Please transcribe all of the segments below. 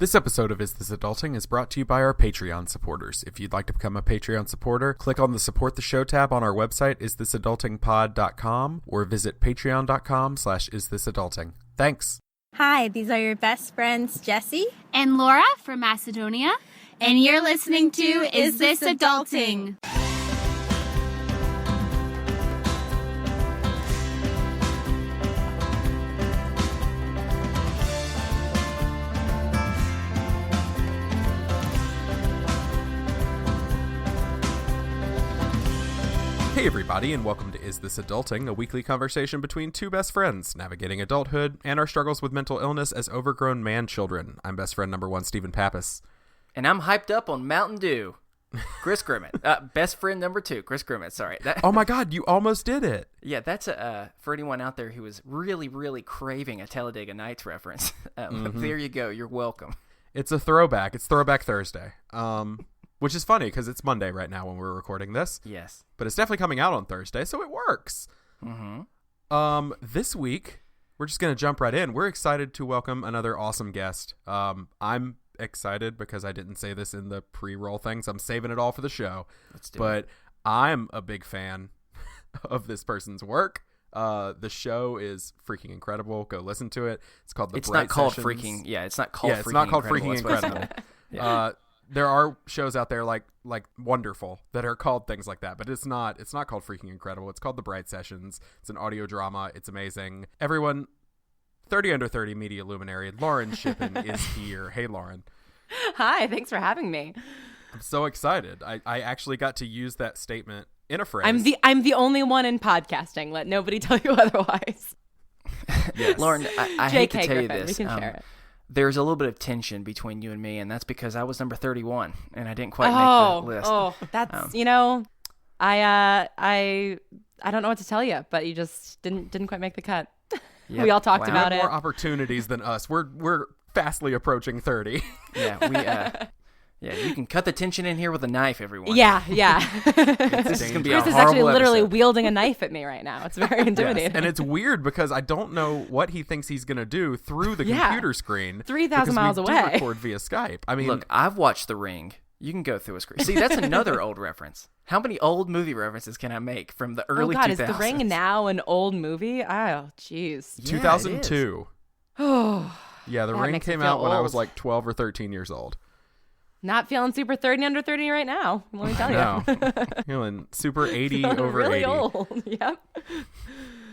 This episode of Is This Adulting is brought to you by our Patreon supporters. If you'd like to become a Patreon supporter, click on the Support the Show tab on our website, isthisadultingpod.com, or visit patreon.com/isthisadulting. Thanks. Hi, these are your best friends, Jesse and Laura from Macedonia, and you're listening to Is This Adulting? Hey everybody, and welcome to Is This Adulting, a weekly conversation between two best friends, navigating adulthood and our struggles with mental illness as overgrown man-children. I'm best friend number one, Stephen Pappas. And I'm hyped up on Mountain Dew. Chris Grimmett. Best friend number two, Chris Grimmett, sorry. Oh my god, you almost did it. Yeah, that's for anyone out there who was really craving a Talladega Nights reference. There you go, you're welcome. It's a throwback. It's Throwback Thursday. Which is funny because it's Monday right now when we're recording this. Yes. But it's definitely coming out on Thursday, so it works. Mm-hmm. This week, we're just going to jump right in. We're excited to welcome another awesome guest. I'm excited because I didn't say this in the pre-roll things. I'm saving it all for the show. Let's do but it. I'm a big fan of this person's work. The show is freaking incredible. Go listen to it. It's called The Bright Sessions. It's not called Freaking Incredible. Yeah. There are shows out there like Wonderful that are called things like that, but it's not called Freaking Incredible. It's called The Bright Sessions. It's an audio drama. It's amazing. Everyone, 30 Under 30 media luminary, Lauren Shippen is here. Hey, Lauren. Hi, thanks for having me. I'm so excited. I actually got to use that statement in a phrase. I'm the only one in podcasting. Let nobody tell you otherwise. Yes. Lauren, I hate to tell Griffin, you this. We can share it. There's a little bit of tension between you and me, and that's because I was number 31, and I didn't quite make the list. Oh, that's, I don't know what to tell you, but you just didn't quite make the cut. Yep. We all talked Wow. about it. More opportunities than us. We're fastly approaching 30. Yeah, you can cut the tension in here with a knife, everyone. Yeah. This is going to be a Chris is horrible actually literally episode. wielding a knife at me right now. It's very intimidating. Yes. And it's weird because I don't know what he thinks he's going to do through the computer screen. 3,000 miles because away. we do record via Skype. I mean, Look, I've watched The Ring. You can go through a screen. See, that's another old reference. How many old movie references can I make from the early 2000s? Is The Ring now an old movie? Oh, jeez. 2002. Oh, Yeah, The That Ring makes me came feel out when I was old. like 12 or 13 years old. not feeling super 30 under 30 right now. Let me tell No. you. Feeling super 80 Feeling over really 80. old. Yep.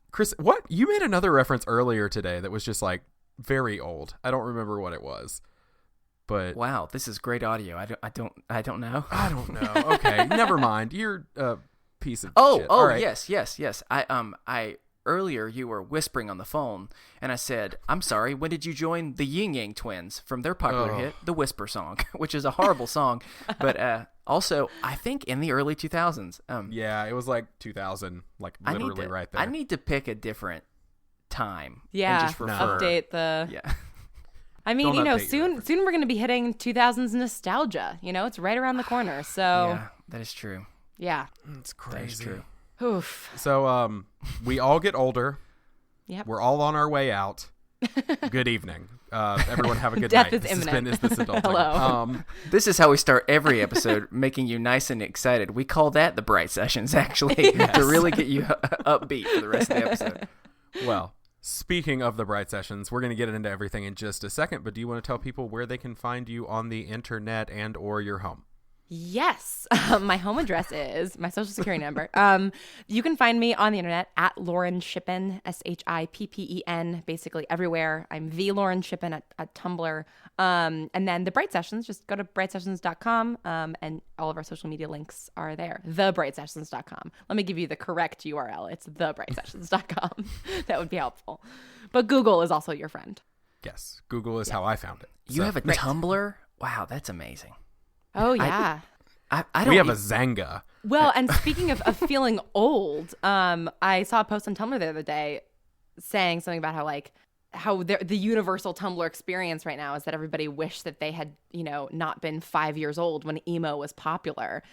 Chris, what? You made another reference earlier today that was just like very old. I don't remember what it was. But Wow, this is great audio. I don't know. I don't know. Okay, never mind. You're a piece of shit. Oh, All right. yes. I earlier you were whispering on the phone, and I said, "I'm sorry. When did you join the Yin Yang Twins from their popular hit, The Whisper Song," which is a horrible song, but also I think in the early 2000s. Yeah, it was like 2000, like literally right there. I need to pick a different time. Yeah. and just refer. Update the. Yeah. I mean, Don't update your soon we're going to be hitting 2000s nostalgia. It's right around the corner. So, Yeah, that is true. yeah. It's crazy. That is true. Oof. So, we all get older. Yep. We're all on our way out. Good evening. Everyone have a good Death night. is This has imminent. been Is This Adulting? Hello. This is how we start every episode, making you nice and excited. We call that the Bright Sessions, actually, to really get you upbeat for the rest of the episode. Well, speaking of the Bright Sessions, we're going to get into everything in just a second, but do you want to tell people where they can find you on the internet and or your home? Yes. My home address is my social security number. You can find me on the internet at Lauren Shippen, Shippen, basically everywhere. I'm the Lauren Shippen at Tumblr. And then the Bright Sessions, just go to brightsessions.com, and all of our social media links are there. Thebrightsessions.com. Let me give you the correct URL. It's thebrightsessions.com. That would be helpful. But Google is also your friend. Yes, Google is how I found it. You have a Tumblr? Wow, that's amazing. Oh, yeah. I don't. We have a Zanga. Well, and speaking of feeling old, I saw a post on Tumblr the other day saying something about how the universal Tumblr experience right now is that everybody wished that they had, not been 5 years old when emo was popular.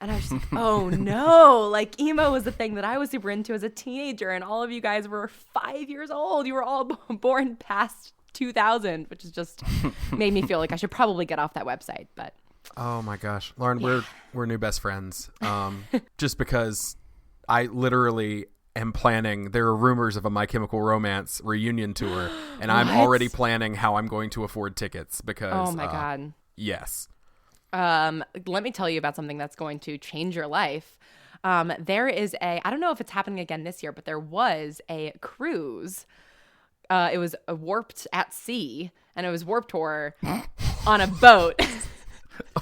And I was just like, oh no, like emo was the thing that I was super into as a teenager, and all of you guys were 5 years old. You were all born past 2000, which is just made me feel like I should probably get off that website. But Oh my gosh, Lauren, we're new best friends. Just because I literally am planning. There are rumors of a My Chemical Romance reunion tour, and I'm already planning how I'm going to afford tickets because. Oh my God. Yes. Let me tell you about something that's going to change your life. There is I don't know if it's happening again this year, but there was a cruise. It was a Warped at Sea, and it was Warped Tour on a boat.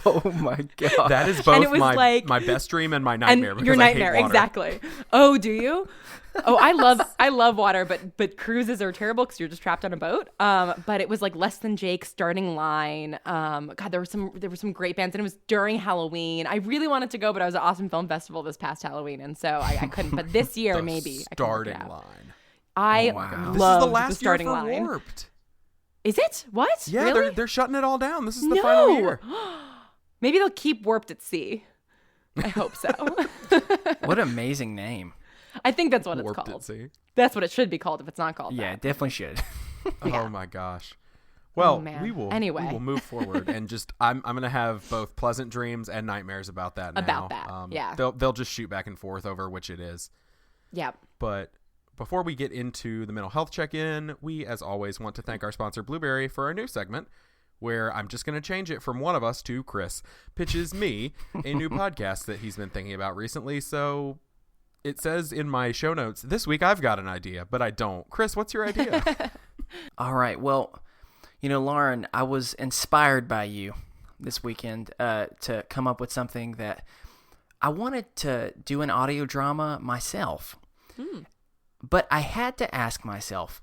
Oh my God. That is both like, my best dream and my nightmare. And your nightmare, exactly. Oh, do you? Oh, I love water, but cruises are terrible because you're just trapped on a boat. But it was like Less Than Jake starting line. God, there were some great bands, and it was during Halloween. I really wanted to go, but I was at Austin Film Festival this past Halloween, and so I couldn't. But this year, maybe I can work it starting out. line. I This is love the last starting year for line. Warped. Is it? What? Yeah, really? they're shutting it all down. This is the final year. Maybe they'll keep Warped at Sea. I hope so. What an amazing name. I think that's what it's Warped called. at Sea. That's what it should be called if it's not called Yeah, that. it definitely should. Yeah. Oh my gosh. Well, man. we will Anyway. move forward and just I'm gonna have both pleasant dreams and nightmares about that now. About that, yeah. They'll just shoot back and forth over which it is. Yep. But before we get into the mental health check-in, we, as always, want to thank our sponsor, Blueberry, for our new segment, where I'm just going to change it from one of us to Chris pitches me a new podcast that he's been thinking about recently. So it says in my show notes, this week I've got an idea, but I don't. Chris, what's your idea? All right. Well, Lauren, I was inspired by you this weekend to come up with something that I wanted to do an audio drama myself. But I had to ask myself,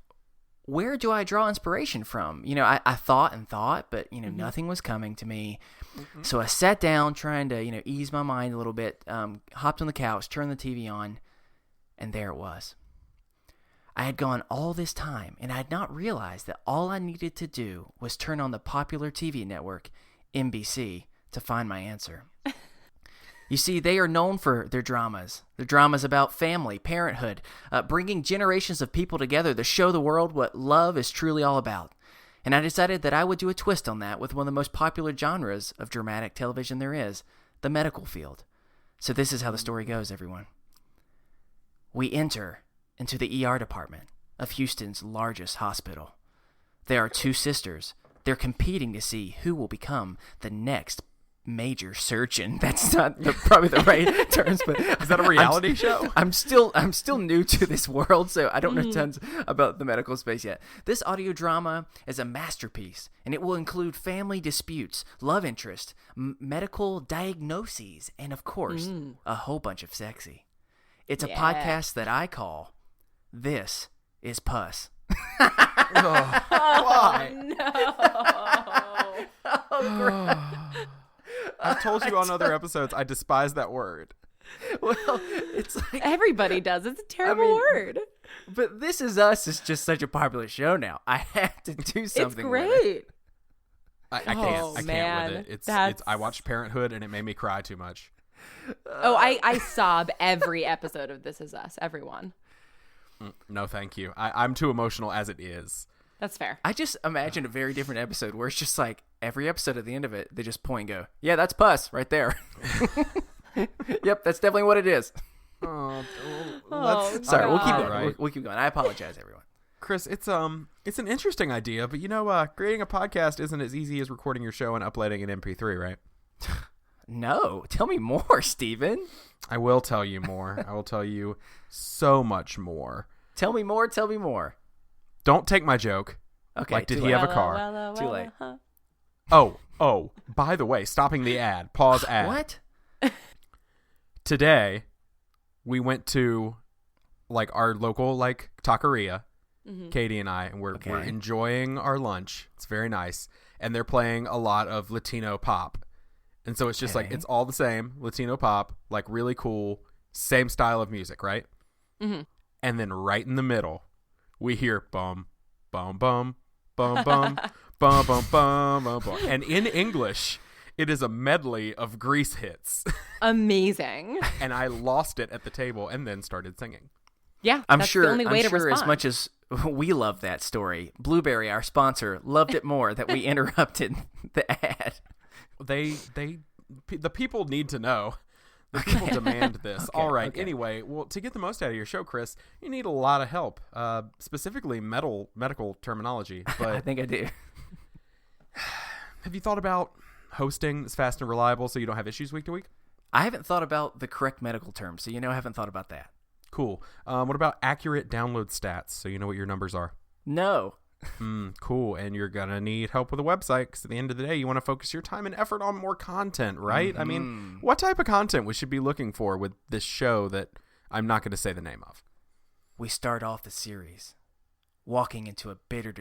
where do I draw inspiration from? I thought and thought, but, nothing was coming to me. So I sat down trying to, ease my mind a little bit, hopped on the couch, turned the TV on, and there it was. I had gone all this time, and I had not realized that all I needed to do was turn on the popular TV network, NBC, to find my answer. You see, they are known for their dramas. Their dramas about family, parenthood, bringing generations of people together to show the world what love is truly all about. And I decided that I would do a twist on that with one of the most popular genres of dramatic television there is, the medical field. So this is how the story goes, everyone. We enter into the ER department of Houston's largest hospital. There are two sisters. They're competing to see who will become the next major surgeon. That's not probably the right terms, but Is that a reality show? I'm still new to this world, so I don't know tons about the medical space yet. This audio drama is a masterpiece, and it will include family disputes, love interest, medical diagnoses, and of course, a whole bunch of sexy. It's a podcast that I call This is Puss. Why? No. I've told you on other episodes I despise that word. Well, it's like Everybody does. It's a terrible word. But This Is Us is just such a popular show now. I have to do something. It's with great. it. I can't man. with it. That's- I watched Parenthood and it made me cry too much. I sob every episode of This Is Us. Everyone. No, thank you. I'm too emotional as it is. That's fair. I just imagine a very different episode where it's just like every episode at the end of it, they just point and go, yeah, that's Puss right there. Yep, that's definitely what it is. Oh, Sorry, we'll keep God. going. Right. We'll keep going. I apologize, everyone. Chris, it's an interesting idea, but creating a podcast isn't as easy as recording your show and uploading an MP3, right? No, tell me more, Steven. I will tell you more. I will tell you so much more. Tell me more. Tell me more. Don't take my joke. Okay. Like, did too he late. have a car? Too late. Oh, by the way, stopping the ad. Pause ad. What? Today, we went to, our local, taqueria, Katie and I, and we're enjoying our lunch. It's very nice. And they're playing a lot of Latino pop. And so it's just it's all the same, Latino pop, really cool, same style of music, right? Mm-hmm. And then right in the middle, we hear bum, bum, bum, bum, bum, bum, bum, bum, bum, bum. And in English, it is a medley of Grease hits. Amazing. And I lost it at the table and then started singing. Yeah, I'm that's sure. the only way to respond. as much as we love that story. Blueberry, our sponsor, loved it more that we interrupted the ad. The people need to know. The people demand this. Okay, All right. okay. Anyway, well, to get the most out of your show, Chris, you need a lot of help, specifically medical terminology. But I think I do. have you thought about hosting that's fast and reliable so you don't have issues week to week? I haven't thought about the correct medical terms, so I haven't thought about that. Cool. What about accurate download stats so you know what your numbers are? No. Cool. And you're going to need help with a website because at the end of the day, you want to focus your time and effort on more content, right? I mean, what type of content we should be looking for with this show that I'm not going to say the name of? We start off the series walking into a bitter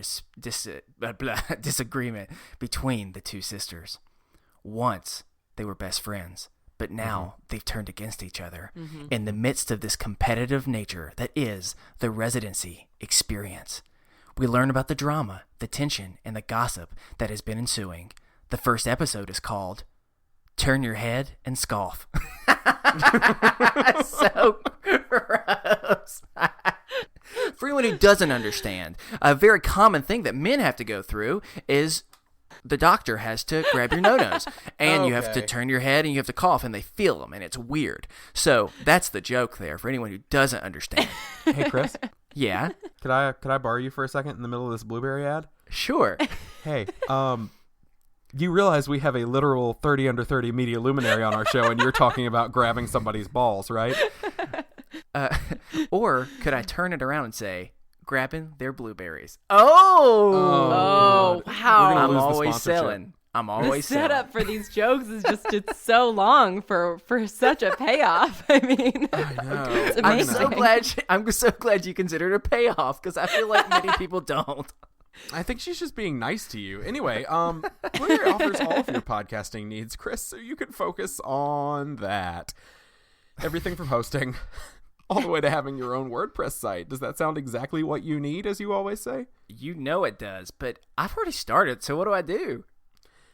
disagreement between the two sisters. Once they were best friends, but now they've turned against each other in the midst of this competitive nature that is the residency experience. We learn about the drama, the tension, and the gossip that has been ensuing. The first episode is called Turn Your Head and Scoff. So gross. For anyone who doesn't understand, a very common thing that men have to go through is the doctor has to grab your no-nos, and you have to turn your head and you have to cough, and they feel them, and it's weird. So that's the joke there for anyone who doesn't understand. Hey, Chris, Yeah, could I borrow you for a second in the middle of this Blueberry ad? sure. Hey, you realize we have a literal 30 under 30 media luminary on our show, and you're talking about grabbing somebody's balls, right? Or could I turn it around and say, grabbing their blueberries? Oh, We're wow. gonna I'm lose the always sponsorship. selling. I'm The always selling. setup for these jokes is just, it's so long for such a payoff. I mean, I know. it's I'm amazing. so glad you considered a payoff because I feel like many people don't. I think she's just being nice to you. Anyway, Blueberry offers all of your podcasting needs, Chris, so you can focus on that. Everything from hosting all the way to having your own WordPress site. Does that sound exactly what you need, as you always say? You know it does, but I've already started, so what do I do?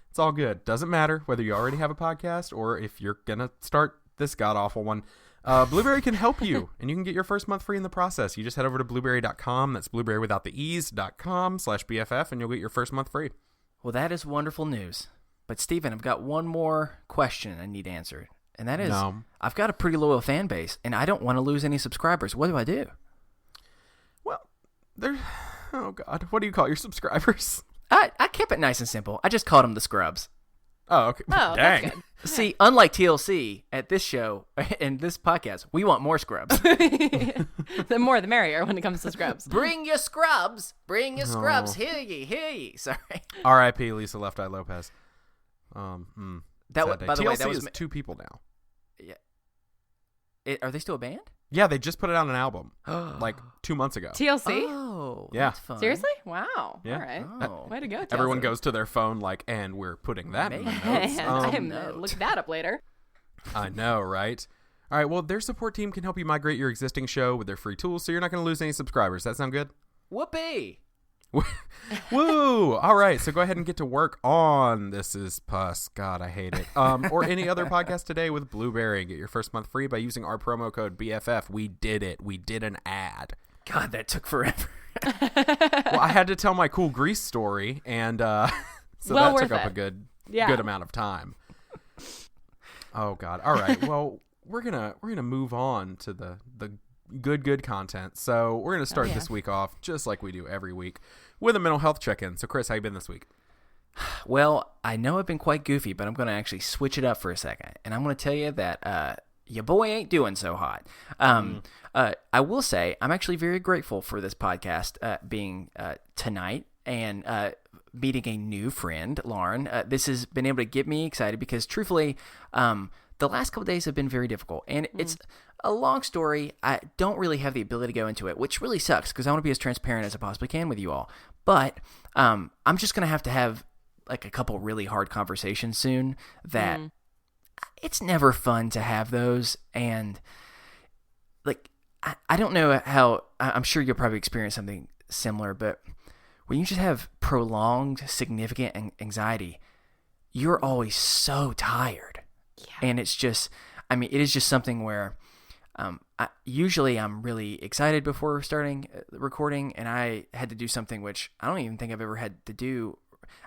It's all good. Doesn't matter whether you already have a podcast or if you're going to start this god-awful one. Blueberry can help you, and you can get your first month free in the process. You just head over to blueberry.com. That's blueberry without the e's.com/BFF, and you'll get your first month free. Well, that is wonderful news. But, Stephen, I've got one more question I need answered, and that is, No. I've got a pretty loyal fan base, and I don't want to lose any subscribers. What do I do? Well, oh, God. What do you call your subscribers? I kept it nice and simple. I just called them the scrubs. Oh, okay. Oh, Dang. that's good. See, unlike TLC, at this show and this podcast, we want more scrubs. The more the merrier when it comes to scrubs. Bring your scrubs. Bring your scrubs. Oh. Hear ye, hear ye. Sorry. R.I.P. Lisa Left Eye Lopez. That sad day. by the way, TLC that was is 2 people now. Are they still a band? Yeah, they just put it out an album like 2 months ago. TLC? Oh, Yeah. that's fun. Seriously? Wow. Yeah. All right. Oh. Way to go, TLC. Everyone goes to their phone like, and we're putting that in the notes. I'm note. look that up later. I know, right? All right, well, their support team can help you migrate your existing show with their free tools, so you're not going to lose any subscribers. That sound good? Whoopee. Woo! All right, so go ahead and get to work on This Is Puss. God, I hate it. Or any other podcast today with Blueberry. Get your first month free by using our promo code BFF. We did it. We did an ad. God, that took forever. Well, I had to tell my cool Grease story, and so Well that took worth up it. a good Yeah. amount of time. Oh God! All right, well, we're gonna move on to the good content. So we're gonna start this week off just like we do every week with a mental health check-in. So Chris, how you been this week? Well, I know I've been quite goofy, but I'm going to actually switch it up for a second. And I'm going to tell you that your boy ain't doing so hot. I will say I'm actually very grateful for this podcast being tonight and meeting a new friend, Lauren. This has been able to get me excited because truthfully, the last couple of days have been very difficult. And it's a long story. I don't really have the ability to go into it, which really sucks because I want to be as transparent as I possibly can with you all. But I'm just going to have like a couple really hard conversations soon that it's never fun to have those. And like, I don't know how, I'm sure you'll probably experience something similar, but when you just have prolonged, significant anxiety, you're always so tired. Yeah. And it's just, I mean, it is just something where usually I'm really excited before starting recording, and I had to do something which I don't even think I've ever had to do.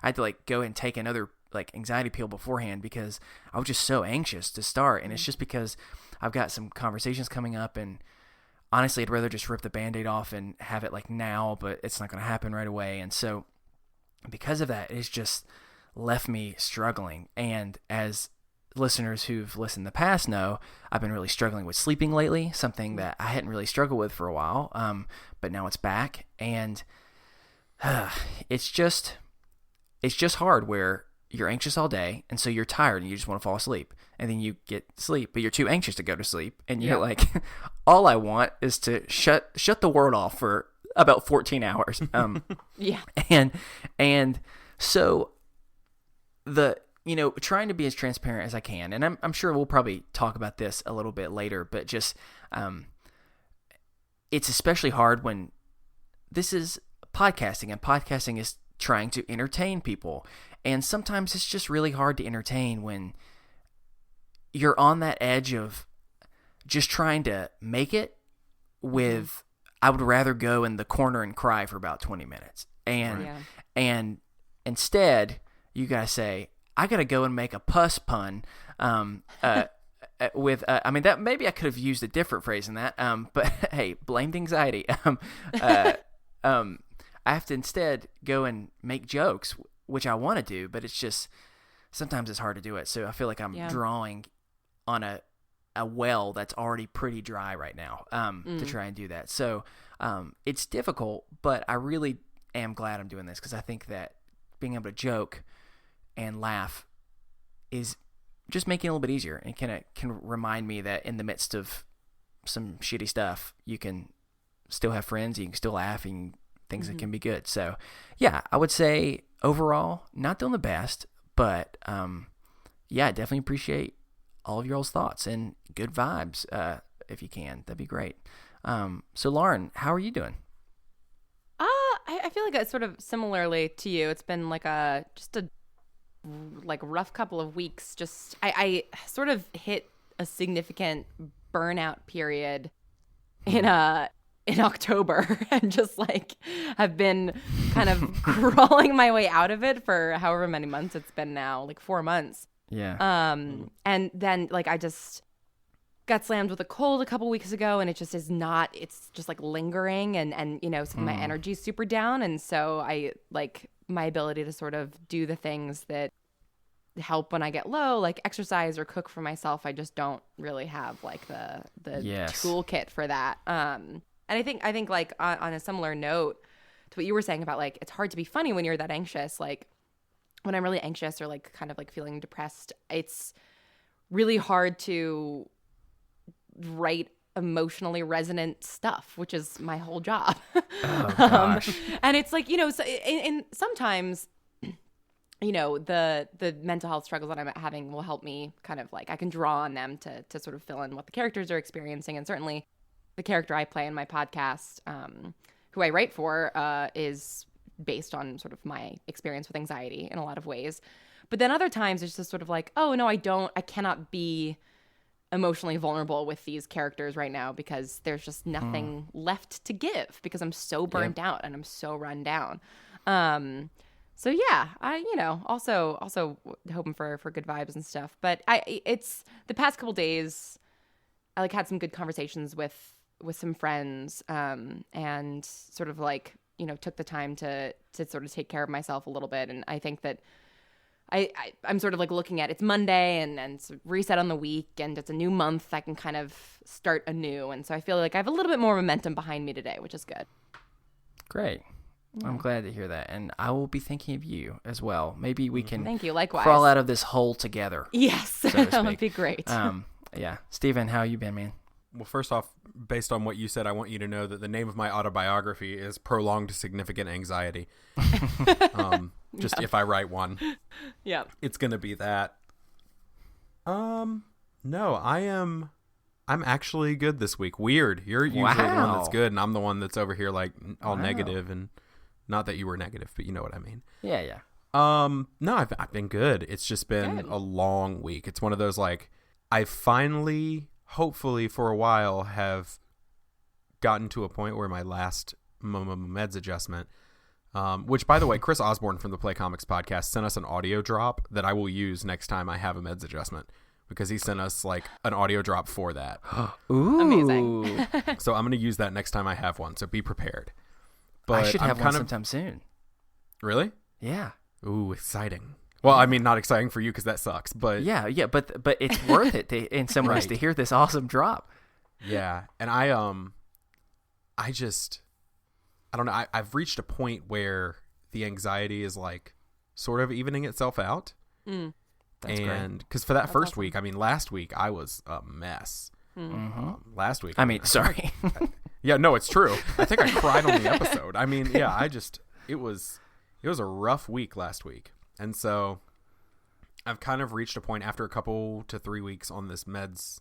I had to like go and take another like anxiety pill beforehand because I was just so anxious to start. And it's just because I've got some conversations coming up, and honestly, I'd rather just rip the Band-Aid off and have it like now, but it's not going to happen right away. And so because of that, it's just left me struggling. And as listeners who've listened in the past know, I've been really struggling with sleeping lately, something that I hadn't really struggled with for a while, but now it's back. And it's just hard where you're anxious all day, and so you're tired and you just want to fall asleep, and then you get sleep, but you're too anxious to go to sleep, and you're like, all I want is to shut the world off for about 14 hours. Yeah. And so trying to be as transparent as I can, and I'm sure we'll probably talk about this a little bit later, but just it's especially hard when this is podcasting, and podcasting is trying to entertain people. And sometimes it's just really hard to entertain when you're on that edge of just trying to make it with, I would rather go in the corner and cry for about 20 minutes. And instead, you got to say, I got to go and make a puss pun with, that maybe I could have used a different phrase than that. But hey, blamed anxiety. I have to instead go and make jokes, which I want to do, but it's just, sometimes it's hard to do it. So I feel like I'm drawing on a well that's already pretty dry right now, to try and do that. So it's difficult, but I really am glad I'm doing this, because I think that being able to joke and laugh is just making it a little bit easier, and can remind me that in the midst of some shitty stuff, you can still have friends, you can still laugh, and things that can be good. So yeah, I would say overall, not doing the best, but I definitely appreciate all of your all's thoughts and good vibes. If you can, that'd be great. So Lauren, how are you doing? I feel like it's sort of similarly to you. It's been like a rough couple of weeks. Just I sort of hit a significant burnout period in October, and just like have been kind of crawling my way out of it for however many months it's been now, like 4 months. Yeah. And then like I just got slammed with a cold a couple weeks ago, and it just is not, it's just like lingering, and so my energy's super down. And so I like my ability to sort of do the things that help when I get low, like exercise or cook for myself. I just don't really have like the toolkit for that. And I think like on a similar note to what you were saying about like, it's hard to be funny when you're that anxious. Like when I'm really anxious or like kind of like feeling depressed, it's really hard to write emotionally resonant stuff, which is my whole job. Oh, gosh. And it's like, and sometimes, the mental health struggles that I'm having will help me kind of like, I can draw on them to sort of fill in what the characters are experiencing. And certainly the character I play in my podcast, who I write for, is based on sort of my experience with anxiety in a lot of ways. But then other times it's just sort of like, oh no, I cannot be emotionally vulnerable with these characters right now, because there's just nothing left to give, because I'm so burnt out and I'm so run down. So yeah, I also hoping for good vibes and stuff. But it's the past couple days, I like had some good conversations with some friends, and sort of like took the time to sort of take care of myself a little bit. And I think that I'm sort of like looking at, it's Monday and it's reset on the week, and it's a new month. I can kind of start anew. And so I feel like I have a little bit more momentum behind me today, which is good. Great. Yeah. I'm glad to hear that. And I will be thinking of you as well. Maybe we can Thank you. Likewise. crawl out of this hole together. Yes. So that would be great. Yeah. Steven, how you been, man? Well, first off, based on what you said, I want you to know that the name of my autobiography is Prolonged Significant Anxiety. Just if I write one. Yeah. It's going to be that. No, I'm actually good this week. Weird. You're usually the one that's good, and I'm the one that's over here like all negative, and not that you were negative, but you know what I mean. Yeah. No, I've been good. It's just been a long week. It's one of those like, I finally hopefully for a while have gotten to a point where my last meds adjustment, which, by the way, Chris Osborne from the Play Comics podcast sent us an audio drop that I will use next time I have a meds adjustment, because he sent us like an audio drop for that. Ooh. Amazing. So I'm going to use that next time I have one, so be prepared. But I should have one sometime soon. Really? Yeah. Ooh, exciting. Well, I mean, not exciting for you because that sucks, but Yeah, but it's worth it in some ways Right. to hear this awesome drop. yeah. And I don't know. I've reached a point where the anxiety is like sort of evening itself out. That's And because for that first week, I mean, last week I was a mess. Last week, I mean, sorry. yeah, no, it's true. I think I cried on the episode. I mean, yeah, it was a rough week last week. And so I've kind of reached a point after a couple to 3 weeks on this meds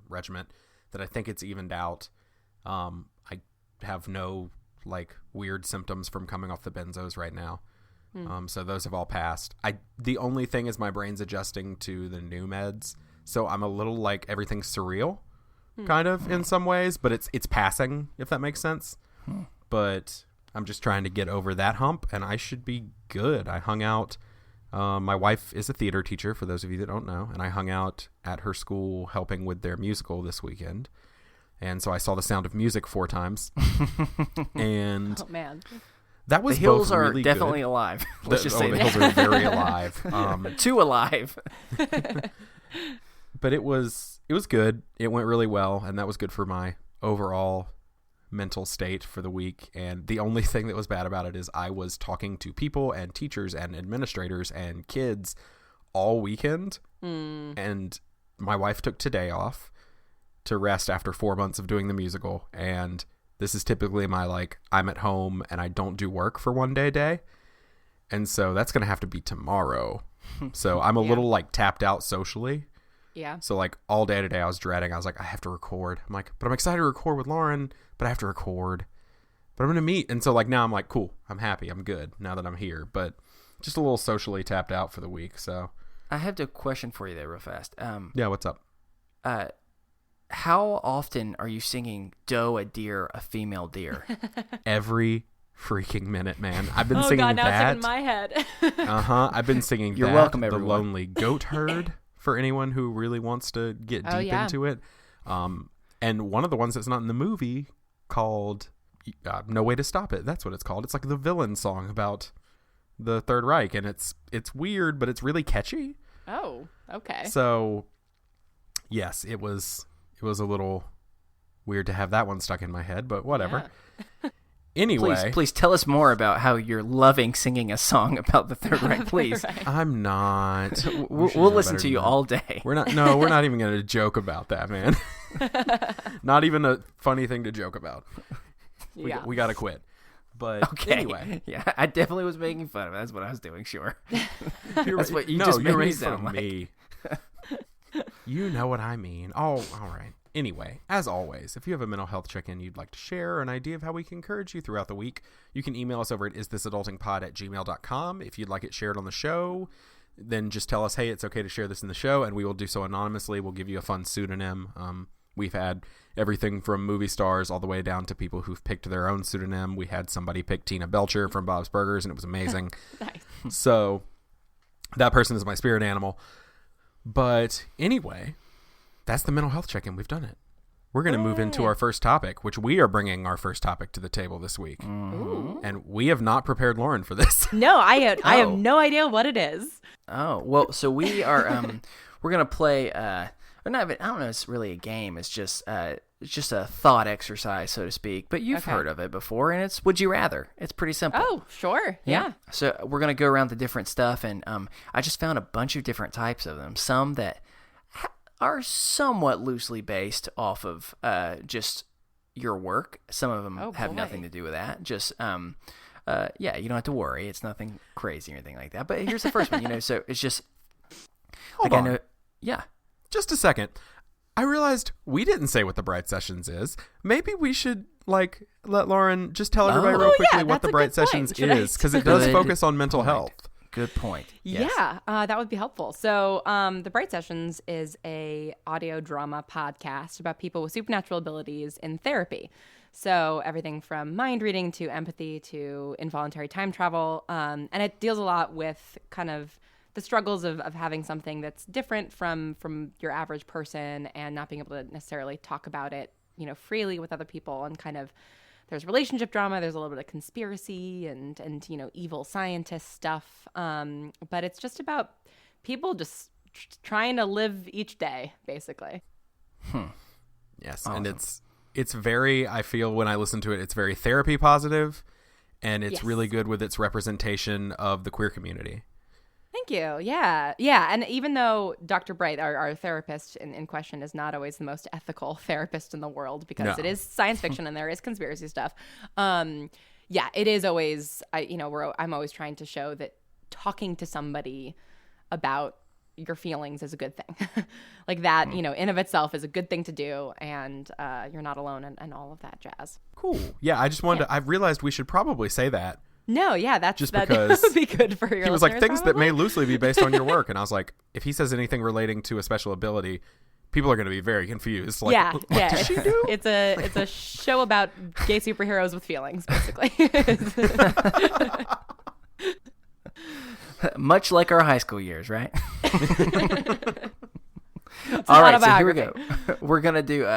regiment that I think it's evened out. I have no like weird symptoms from coming off the benzos right now. So those have all passed. The only thing is my brain's adjusting to the new meds. So I'm a little like everything's surreal kind of in some ways, but it's passing, if that makes sense. But I'm just trying to get over that hump and I should be good. I hung out. My wife is a theater teacher, for those of you that don't know, and I hung out at her school helping with their musical this weekend. And so I saw The Sound of Music 4 times. And Oh man. that was The hills both are really definitely good. alive. Let's just say the that. hills are very alive. Too alive. But it was good. It went really well, and that was good for my overall mental state for the week. And the only thing that was bad about it is I was talking to people and teachers and administrators and kids all weekend. And my wife took today off to rest after 4 months of doing the musical, and this is typically my like I'm at home and I don't do work for one day, and so that's gonna have to be tomorrow. So I'm a little like tapped out socially. Yeah. So like all day today I was dreading. I was like, I have to record. I'm like, but I'm excited to record with Lauren, but I have to record, but I'm gonna meet. And so like now I'm like, cool, I'm happy, I'm good now that I'm here, but just a little socially tapped out for the week. So I have a question for you there real fast. yeah, what's up? How often are you singing "Doe a deer, a female deer"? Every freaking minute, man. I've been Oh singing god, now that. it's in my head. I've been singing You're that, welcome, The everyone. Lonely Goat Herd, for anyone who really wants to get Oh, deep yeah. into it. And one of the ones that's not in the movie called No Way to Stop It. That's what it's called. It's like the villain song about the Third Reich, and it's weird, but it's really catchy. Oh, okay. So yes, it was a little weird to have that one stuck in my head, but whatever. Anyway, Please tell us more about how you're loving singing a song about the Third Reich, please. Right. I'm not. We'll know listen better to you than that. all day. We're not even going to joke about that, man. Not even a funny thing to joke about. Yeah. We got to quit. But Okay. anyway, Yeah, I definitely was making fun of it. That's what I was doing, sure. you're, That's what you no, just you're made me making fun sound of like. me. You know what I mean. Oh, all right. Anyway, as always, if you have a mental health check-in you'd like to share or an idea of how we can encourage you throughout the week, you can email us over at isthisadultingpod@gmail.com. If you'd like it shared on the show, then just tell us, hey, it's okay to share this in the show, and we will do so anonymously. We'll give you a fun pseudonym. We've had everything from movie stars all the way down to people who've picked their own pseudonym. We had somebody pick Tina Belcher from Bob's Burgers, and it was amazing. Nice. So that person is my spirit animal. But anyway, that's the mental health check-in. We've done it. We're going to move into our first topic, which we are bringing our first topic to the table this week. Ooh. And we have not prepared Lauren for this. No, I have Oh. no idea what it is. Oh, well, so we are we're going to play or not even, I don't know, it's really a game. It's just a thought exercise, so to speak. But you've Okay. heard of it before, and it's Would You Rather. It's pretty simple. Oh, sure. Yeah. So we're going to go around the different stuff, and I just found a bunch of different types of them. Some that are somewhat loosely based off of just your work. Some of them Oh, have boy. nothing to do with that. Just yeah, you don't have to worry. It's nothing crazy or anything like that. But here's the first one. So it's just Hold like on. I know. Yeah. Just a second. I realized we didn't say what the Bright Sessions is. Maybe we should let Lauren just tell everybody Oh. real Oh, quickly yeah, what the that's a Bright good point. Sessions Should I is, because it does Good focus on mental point. health. Good point. Yes. Yeah, that would be helpful. So, The Bright Sessions is a audio drama podcast about people with supernatural abilities in therapy. So everything from mind reading to empathy to involuntary time travel. And it deals a lot with kind of the struggles of having something that's different from your average person and not being able to necessarily talk about it, freely with other people, and kind of there's relationship drama, there's a little bit of conspiracy and evil scientist stuff. But it's just about people just trying to live each day, basically. Yes, Awesome. And it's very, I feel when I listen to it, it's very therapy positive, and it's Yes. really good with its representation of the queer community. Thank you. Yeah. Yeah. And even though Dr. Bright, our therapist in question, is not always the most ethical therapist in the world because No. it is science fiction and there is conspiracy stuff. Yeah, it is always, I'm always trying to show that talking to somebody about your feelings is a good thing. Like that, in of itself is a good thing to do. And you're not alone and all of that jazz. Cool. Yeah, I just wanted to, I've realized we should probably say that. No, yeah, that because would be good for your He was like, listeners, things that may probably. loosely be based on your work. And I was like, if he says anything relating to a special ability, people are going to be very confused. Like, Yeah, what yeah. did she do? It's a show about gay superheroes with feelings, basically. Much like our high school years, right? It's All an right, so here we go. autobiography. We're going to do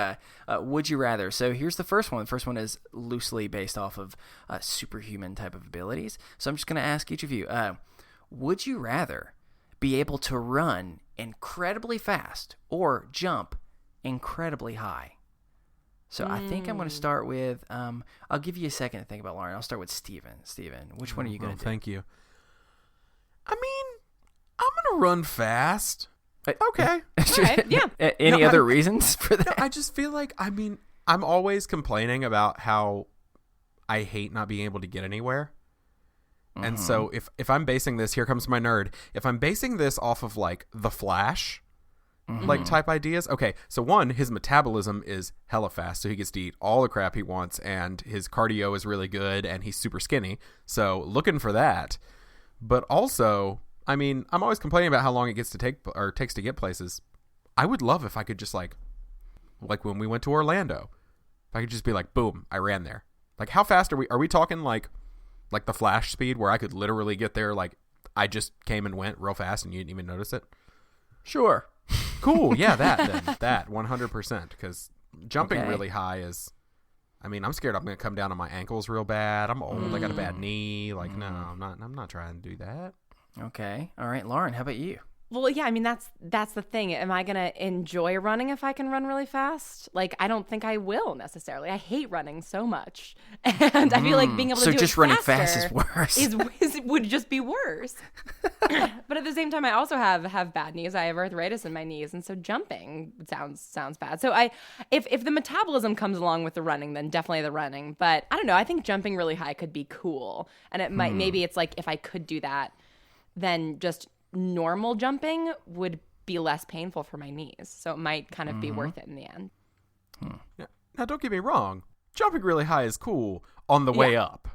Would You Rather. So here's the first one. The first one is loosely based off of superhuman type of abilities. So I'm just going to ask each of you, would you rather be able to run incredibly fast or jump incredibly high? So I think I'm going to start with, I'll give you a second to think about, Lauren. I'll start with Steven. Steven, which one are you going to do? Thank you. I mean, I'm going to run fast. Okay. All right, yeah. Any No, other I'm- reasons for that? No, I just feel like, I'm always complaining about how I hate not being able to get anywhere. And so if I'm basing this, here comes my nerd. If I'm basing this off of like The Flash, like type ideas. Okay, so one, his metabolism is hella fast, so he gets to eat all the crap he wants, and his cardio is really good, and he's super skinny. So looking for that. But also, I mean, I'm always complaining about how long it takes to get places. I would love if I could just like when we went to Orlando, if I could just be like, boom, I ran there. Like, how fast are we? Are we talking like the Flash speed where I could literally get there? Like, I just came and went real fast and you didn't even notice it. Sure. Cool. Yeah, that 100%. Because jumping Okay. really high is, I mean, I'm scared I'm going to come down on my ankles real bad. I'm old. I got a bad knee. Like, no, I'm not trying to do that. Okay. All right, Lauren, how about you? Well, yeah, I mean, that's the thing. Am I going to enjoy running if I can run really fast? Like, I don't think I will necessarily. I hate running so much. And I feel like being able to So do just it running faster fast is worse. would just be worse. But at the same time, I also have bad knees. I have arthritis in my knees, and so jumping sounds bad. So if the metabolism comes along with the running, then definitely the running. But I don't know. I think jumping really high could be cool, and it might maybe it's like if I could do that, then just normal jumping would be less painful for my knees. So it might kind of be worth it in the end. Now, don't get me wrong. Jumping really high is cool on the way up.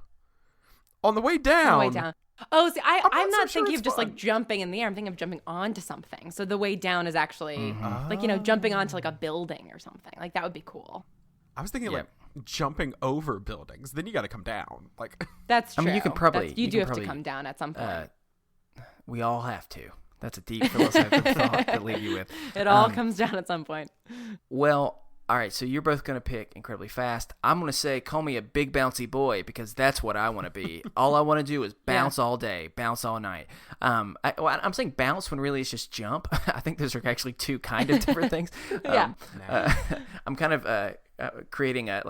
On the way down. On the way down. Oh, see, I'm not not so sure thinking it's of just fun. like jumping in the air. I'm thinking of jumping onto something. So the way down is actually like, jumping onto like a building or something. Like that would be cool. I was thinking Yeah. like jumping over buildings. Then you got to come down. Like, That's I true. mean, you could probably- You you do could have probably, to come down at some point. We all have to. That's a deep philosophical thought to leave you with. It all comes down at some point. Well, all right, so you're both going to pick incredibly fast. I'm going to say call me a big bouncy boy because that's what I want to be. All I want to do is bounce all day, bounce all night. I'm saying bounce when really it's just jump. I think those are actually two kind of different things. Yeah. I'm kind of creating a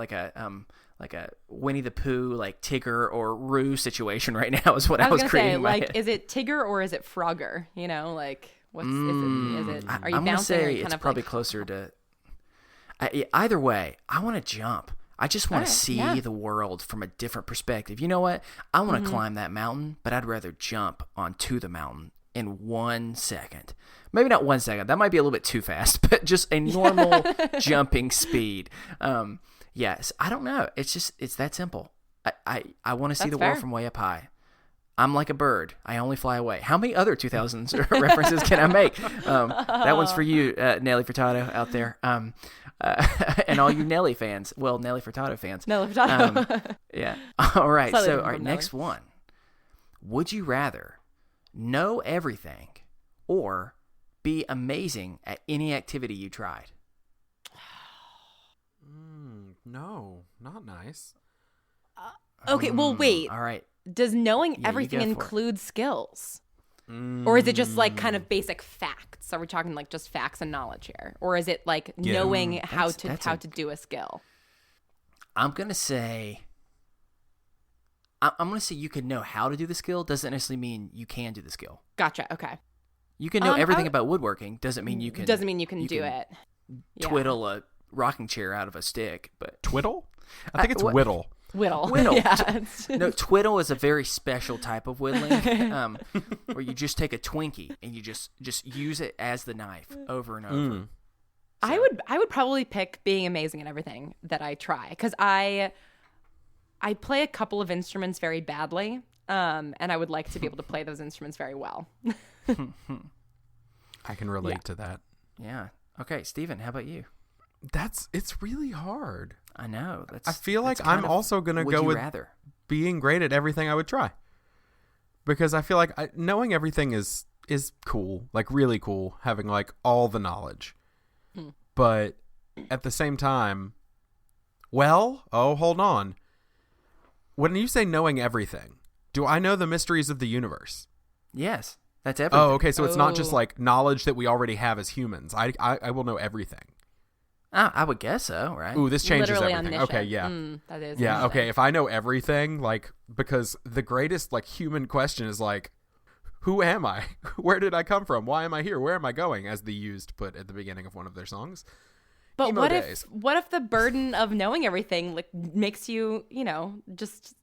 Winnie the Pooh, like Tigger or Roo situation right now is what I was gonna creating say, in my like, head. is it Tigger or is it Frogger? Like, what's is it? Are you I'm gonna bouncing or say are you kind it's of probably like, closer to. Either way, I want to jump. I just want to Alright, see yeah. the world from a different perspective. You know what? I want to climb that mountain, but I'd rather jump onto the mountain in 1 second. Maybe not 1 second. That might be a little bit too fast, but just a normal jumping speed. Yes, I don't know. It's that simple. I want to see That's the world fair. from way up high. I'm like a bird. I only fly away. How many other 2000s references can I make? That one's for you, Nelly Furtado out there. And all you Nelly fans. Well, Nelly Furtado fans. Nelly Furtado. Yeah. All right. Slightly So, different all right, from next Nelly. one. Would you rather know everything or be amazing at any activity you tried? No, not nice. Okay, well, wait. All right. Does knowing Yeah, everything you go for it. include skills? Or is it just like kind of basic facts? Are we talking like just facts and knowledge here? Or is it like knowing how to do a skill? I'm going to say you can know how to do the skill. Doesn't necessarily mean you can do the skill. Gotcha. Okay. You can know everything about woodworking. Doesn't mean you can. Doesn't mean you can do it. Yeah. Twiddle a rocking chair out of a stick, but Twiddle? I think it's whittle. Whittle. Whittle. Yeah. No, twiddle is a very special type of whittling, where you just take a Twinkie and you just use it as the knife over and over. I would probably pick being amazing at everything that I try, because I play a couple of instruments very badly, and I would like to be able to play those instruments very well. I can relate to that. Yeah. Okay, Steven, how about you? It's really hard. I know. I feel like I'm also going to go with being great at everything I would try. Because I feel like knowing everything is cool, like really cool, having like all the knowledge. But at the same time, hold on. When you say knowing everything, do I know the mysteries of the universe? Yes, that's everything. Oh, okay, so it's not just like knowledge that we already have as humans. I will know everything. I would guess so, right? Ooh, this changes Literally everything. omniscient. Okay, yeah. That is. Yeah, amazing. okay. If I know everything, like, because the greatest, like, human question is, like, who am I? Where did I come from? Why am I here? Where am I going? As the Used put at the beginning of one of their songs. But Emo days. what if the burden of knowing everything like makes you, just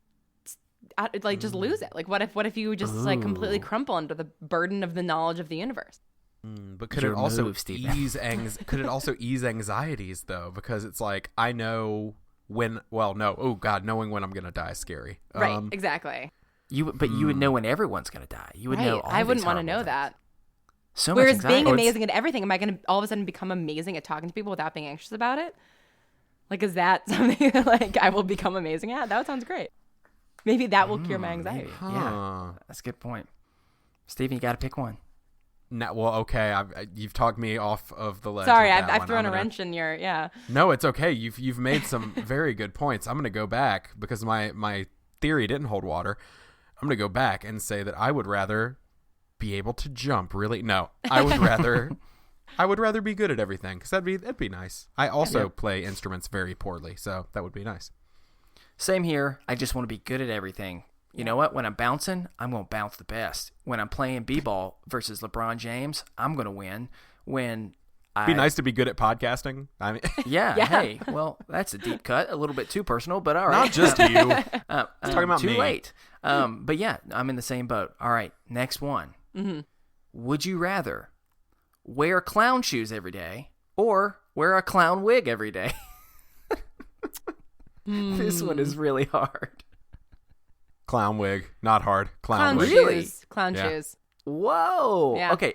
lose it? Like what if you just like completely crumple under the burden of the knowledge of the universe? But could it also ease anxieties though? Because it's like I know when. Well, no. Oh God, knowing when I'm gonna die is scary. Right. Exactly. You would know when everyone's gonna die. You would know. All I wouldn't want to know that. So Whereas much anxiety. being amazing at everything, am I going to all of a sudden become amazing at talking to people without being anxious about it? Like, is that something that, like I will become amazing at? That sounds great. Maybe that will cure my anxiety. Yeah, that's a good point. Steven, you got to pick one. No, well, okay. You've talked me off of the ledge. Sorry, with that I've one. thrown a wrench in your No, it's okay. You've made some very good points. I'm gonna go back because my theory didn't hold water. I'm gonna go back and say that I would rather be able to jump. Really? No, I would rather be good at everything because that'd be nice. I also play instruments very poorly, so that would be nice. Same here. I just want to be good at everything. You know what? When I'm bouncing, I'm going to bounce the best. When I'm playing b-ball versus LeBron James, I'm going to win. When Be nice to be good at podcasting. I mean, yeah. Hey, well, that's a deep cut. A little bit too personal, but all right. Not just you. Talking about too me. late. But yeah, I'm in the same boat. All right, next one. Mm-hmm. Would you rather wear clown shoes every day or wear a clown wig every day? This one is really hard. Clown wig, not hard. Clown wig. Really? Clown Yeah. shoes. Whoa. Yeah. Okay,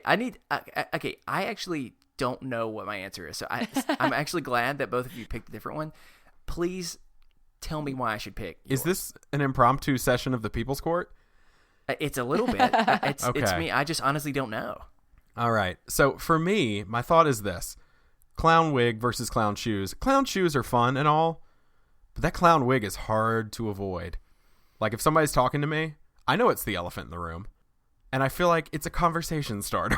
I actually don't know what my answer is. So I'm actually glad that both of you picked a different one. Please tell me why I should pick yours. Is this an impromptu session of the People's Court? It's a little bit. It's Okay. me. I just honestly don't know. All right. So for me, my thought is this. Clown wig versus clown shoes. Clown shoes are fun and all, but that clown wig is hard to avoid. Like if somebody's talking to me, I know it's the elephant in the room. And I feel like it's a conversation starter.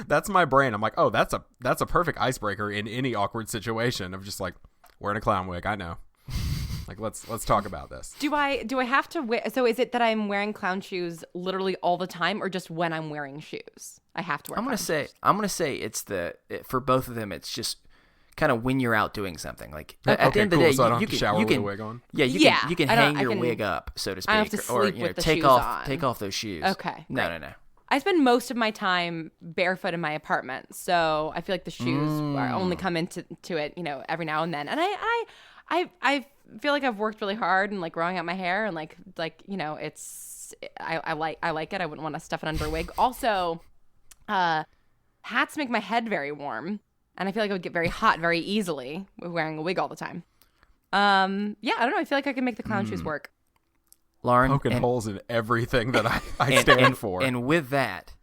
That's my brain. I'm like, oh, that's a perfect icebreaker in any awkward situation of just like wearing a clown wig. I know. Like let's talk about this. Do I have to wear? So is it that I'm wearing clown shoes literally all the time, or just when I'm wearing shoes? I have to wear. I'm gonna say it's for both of them. It's just kind of when you're out doing something. Like at the end of the day, so I don't you have to can shower with a wig on. Yeah, you can hang your wig up, so to speak, I don't have to or sleep with the take shoes off on. take off those shoes. Okay, No. I spend most of my time barefoot in my apartment, so I feel like the shoes are only come into it, every now and then. And feel like I've worked really hard and like growing out my hair and like I like it. I wouldn't want to stuff it under a wig. Also, hats make my head very warm, and I feel like I would get very hot very easily with wearing a wig all the time. I don't know. I feel like I can make the clown shoes work. Lauren, Poking holes in everything that I stand for. And with that,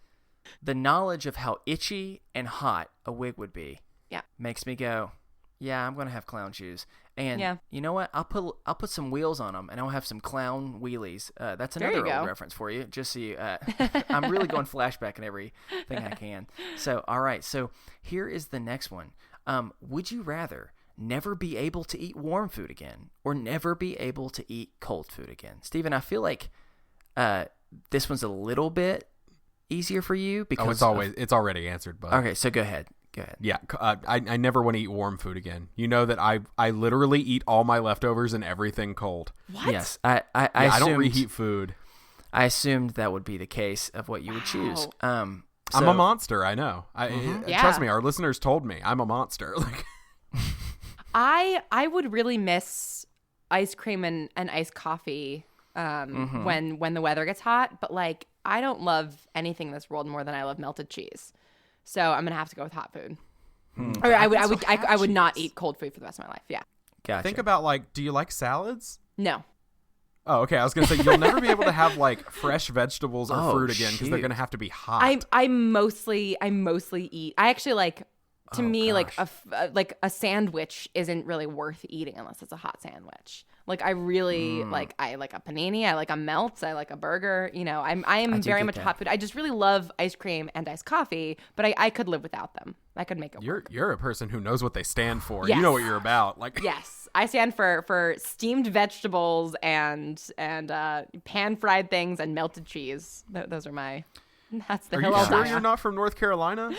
the knowledge of how itchy and hot a wig would be makes me go, yeah, I'm going to have clown shoes. And you know what? I'll put some wheels on them, and I'll have some clown wheelies. That's another old reference for you. Just so you, I'm really going flashback in everything I can. So, all right. So here is the next one. Would you rather never be able to eat warm food again or never be able to eat cold food again? Steven, I feel like this one's a little bit easier for you because it's already answered. But okay, so go ahead. Yeah, I never want to eat warm food again. You know that I literally eat all my leftovers and everything cold. What? Yes, I don't reheat food. I assumed that would be the case of what you would choose. I'm a monster. I know. Trust me. Our listeners told me I'm a monster. Like, I would really miss ice cream and iced coffee when the weather gets hot. But like, I don't love anything in this world more than I love melted cheese. So I'm gonna have to go with hot food. Or I would not eat cold food for the rest of my life. Yeah. Gotcha. Think about like, do you like salads? No. Oh, okay. I was gonna say you'll never be able to have like fresh vegetables or fruit again because they're gonna have to be hot. I mostly eat. I actually like. To me, like a sandwich isn't really worth eating unless it's a hot sandwich. Like I really I like a panini, I like a melt, I like a burger. You know, I am very much hot food. I just really love ice cream and iced coffee, but I could live without them. I could make it work. You're a person who knows what they stand for. Yes. You know what you're about. Like yes, I stand for steamed vegetables and pan fried things and melted cheese. Those are my. That's the Are hill you I'll sure die you're on. not from North Carolina?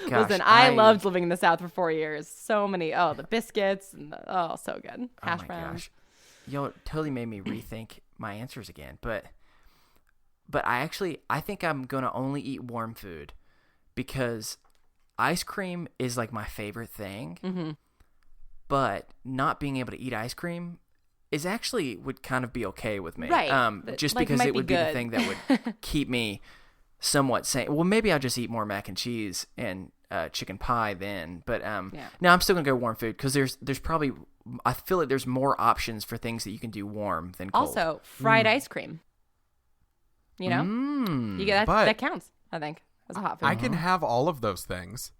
Gosh, Listen, I loved living in the South for 4 years. So many, the biscuits and so good. Hash browns. Gosh. Yo, totally made me rethink my answers again. But I think I'm gonna only eat warm food because ice cream is like my favorite thing. Mm-hmm. But not being able to eat ice cream is actually would kind of be okay with me. Right. Just like, because it would be the good. thing that would keep me somewhat sane. Well, maybe I'll just eat more mac and cheese and chicken pie then. But no, I'm still gonna go warm food because there's probably I feel like there's more options for things that you can do warm than cold. Also, fried ice cream. You know, you get that counts. I think as a hot food. I can have all of those things.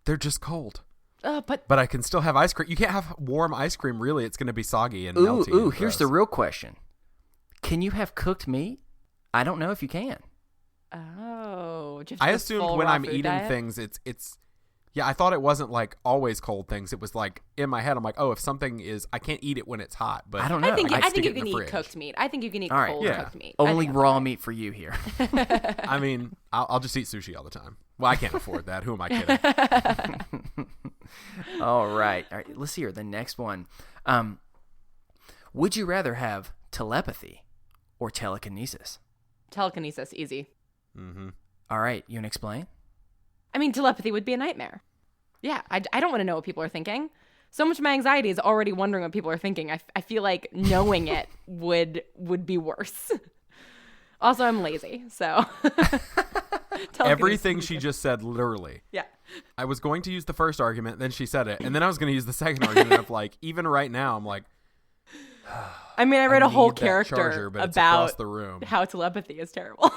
They're just cold. But I can still have ice cream. You can't have warm ice cream. Really, it's gonna be soggy and melty. Ooh, and here's the real question: can you have cooked meat? I don't know if you can. Oh, just I the assumed full when raw I'm food eating diet? things, it's yeah. I thought it wasn't like always cold things. It was like in my head, I'm like, oh, if something is, I can't eat it when it's hot. But I don't know. I think stick you it in can the eat fridge. cooked meat. I think you can eat All right, cold yeah. cooked meat. Only I think raw that's meat for you here. I mean, I'll just eat sushi all the time. Well, I can't afford that. Who am I kidding? All right. Let's see here. The next one. Would you rather have telepathy or telekinesis? Telekinesis, easy. Mm-hmm. All right. You want to explain? I mean, telepathy would be a nightmare. Yeah, I don't want to know what people are thinking. So much of my anxiety is already wondering what people are thinking. I feel like knowing it would be worse. Also, I'm lazy, so. Everything she just said, literally. Yeah. I was going to use the first argument, then she said it, and then I was going to use the second argument of like, even right now, I'm like. I mean, I read a whole need that character charger, but it's across about the room. how telepathy is terrible.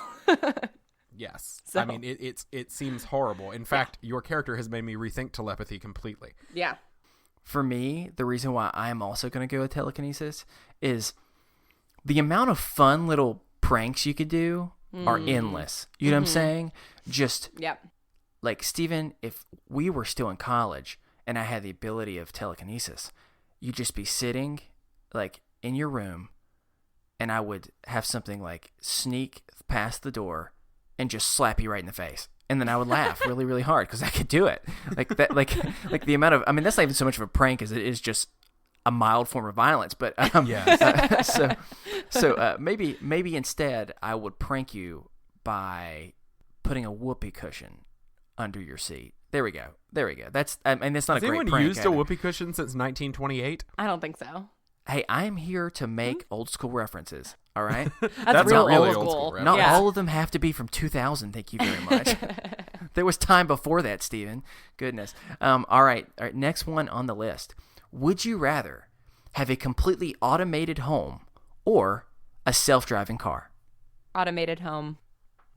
Yes. So. I mean, it seems horrible. In fact, your character has made me rethink telepathy completely. Yeah. For me, the reason why I'm also going to go with telekinesis is the amount of fun little pranks you could do are endless. You know what I'm saying? Just Yep. like, Steven, if we were still in college and I had the ability of telekinesis, you'd just be sitting like in your room and I would have something like sneak past the door and just slap you right in the face. And then I would laugh really, really hard because I could do it. Like that, like the amount of, I mean, that's not even so much of a prank as it is just a mild form of violence. But maybe instead I would prank you by putting a whoopee cushion under your seat. There we go. That's that's not Has a great anyone prank. used a whoopee cushion since 1928? I don't think so. Hey, I am here to make old school references. All right. That's a real really old old school. school reference. Not Yeah. all of them have to be from 2000. Thank you very much. There was time before that, Steven. Goodness. All right. Next one on the list. Would you rather have a completely automated home or a self-driving car? Automated home.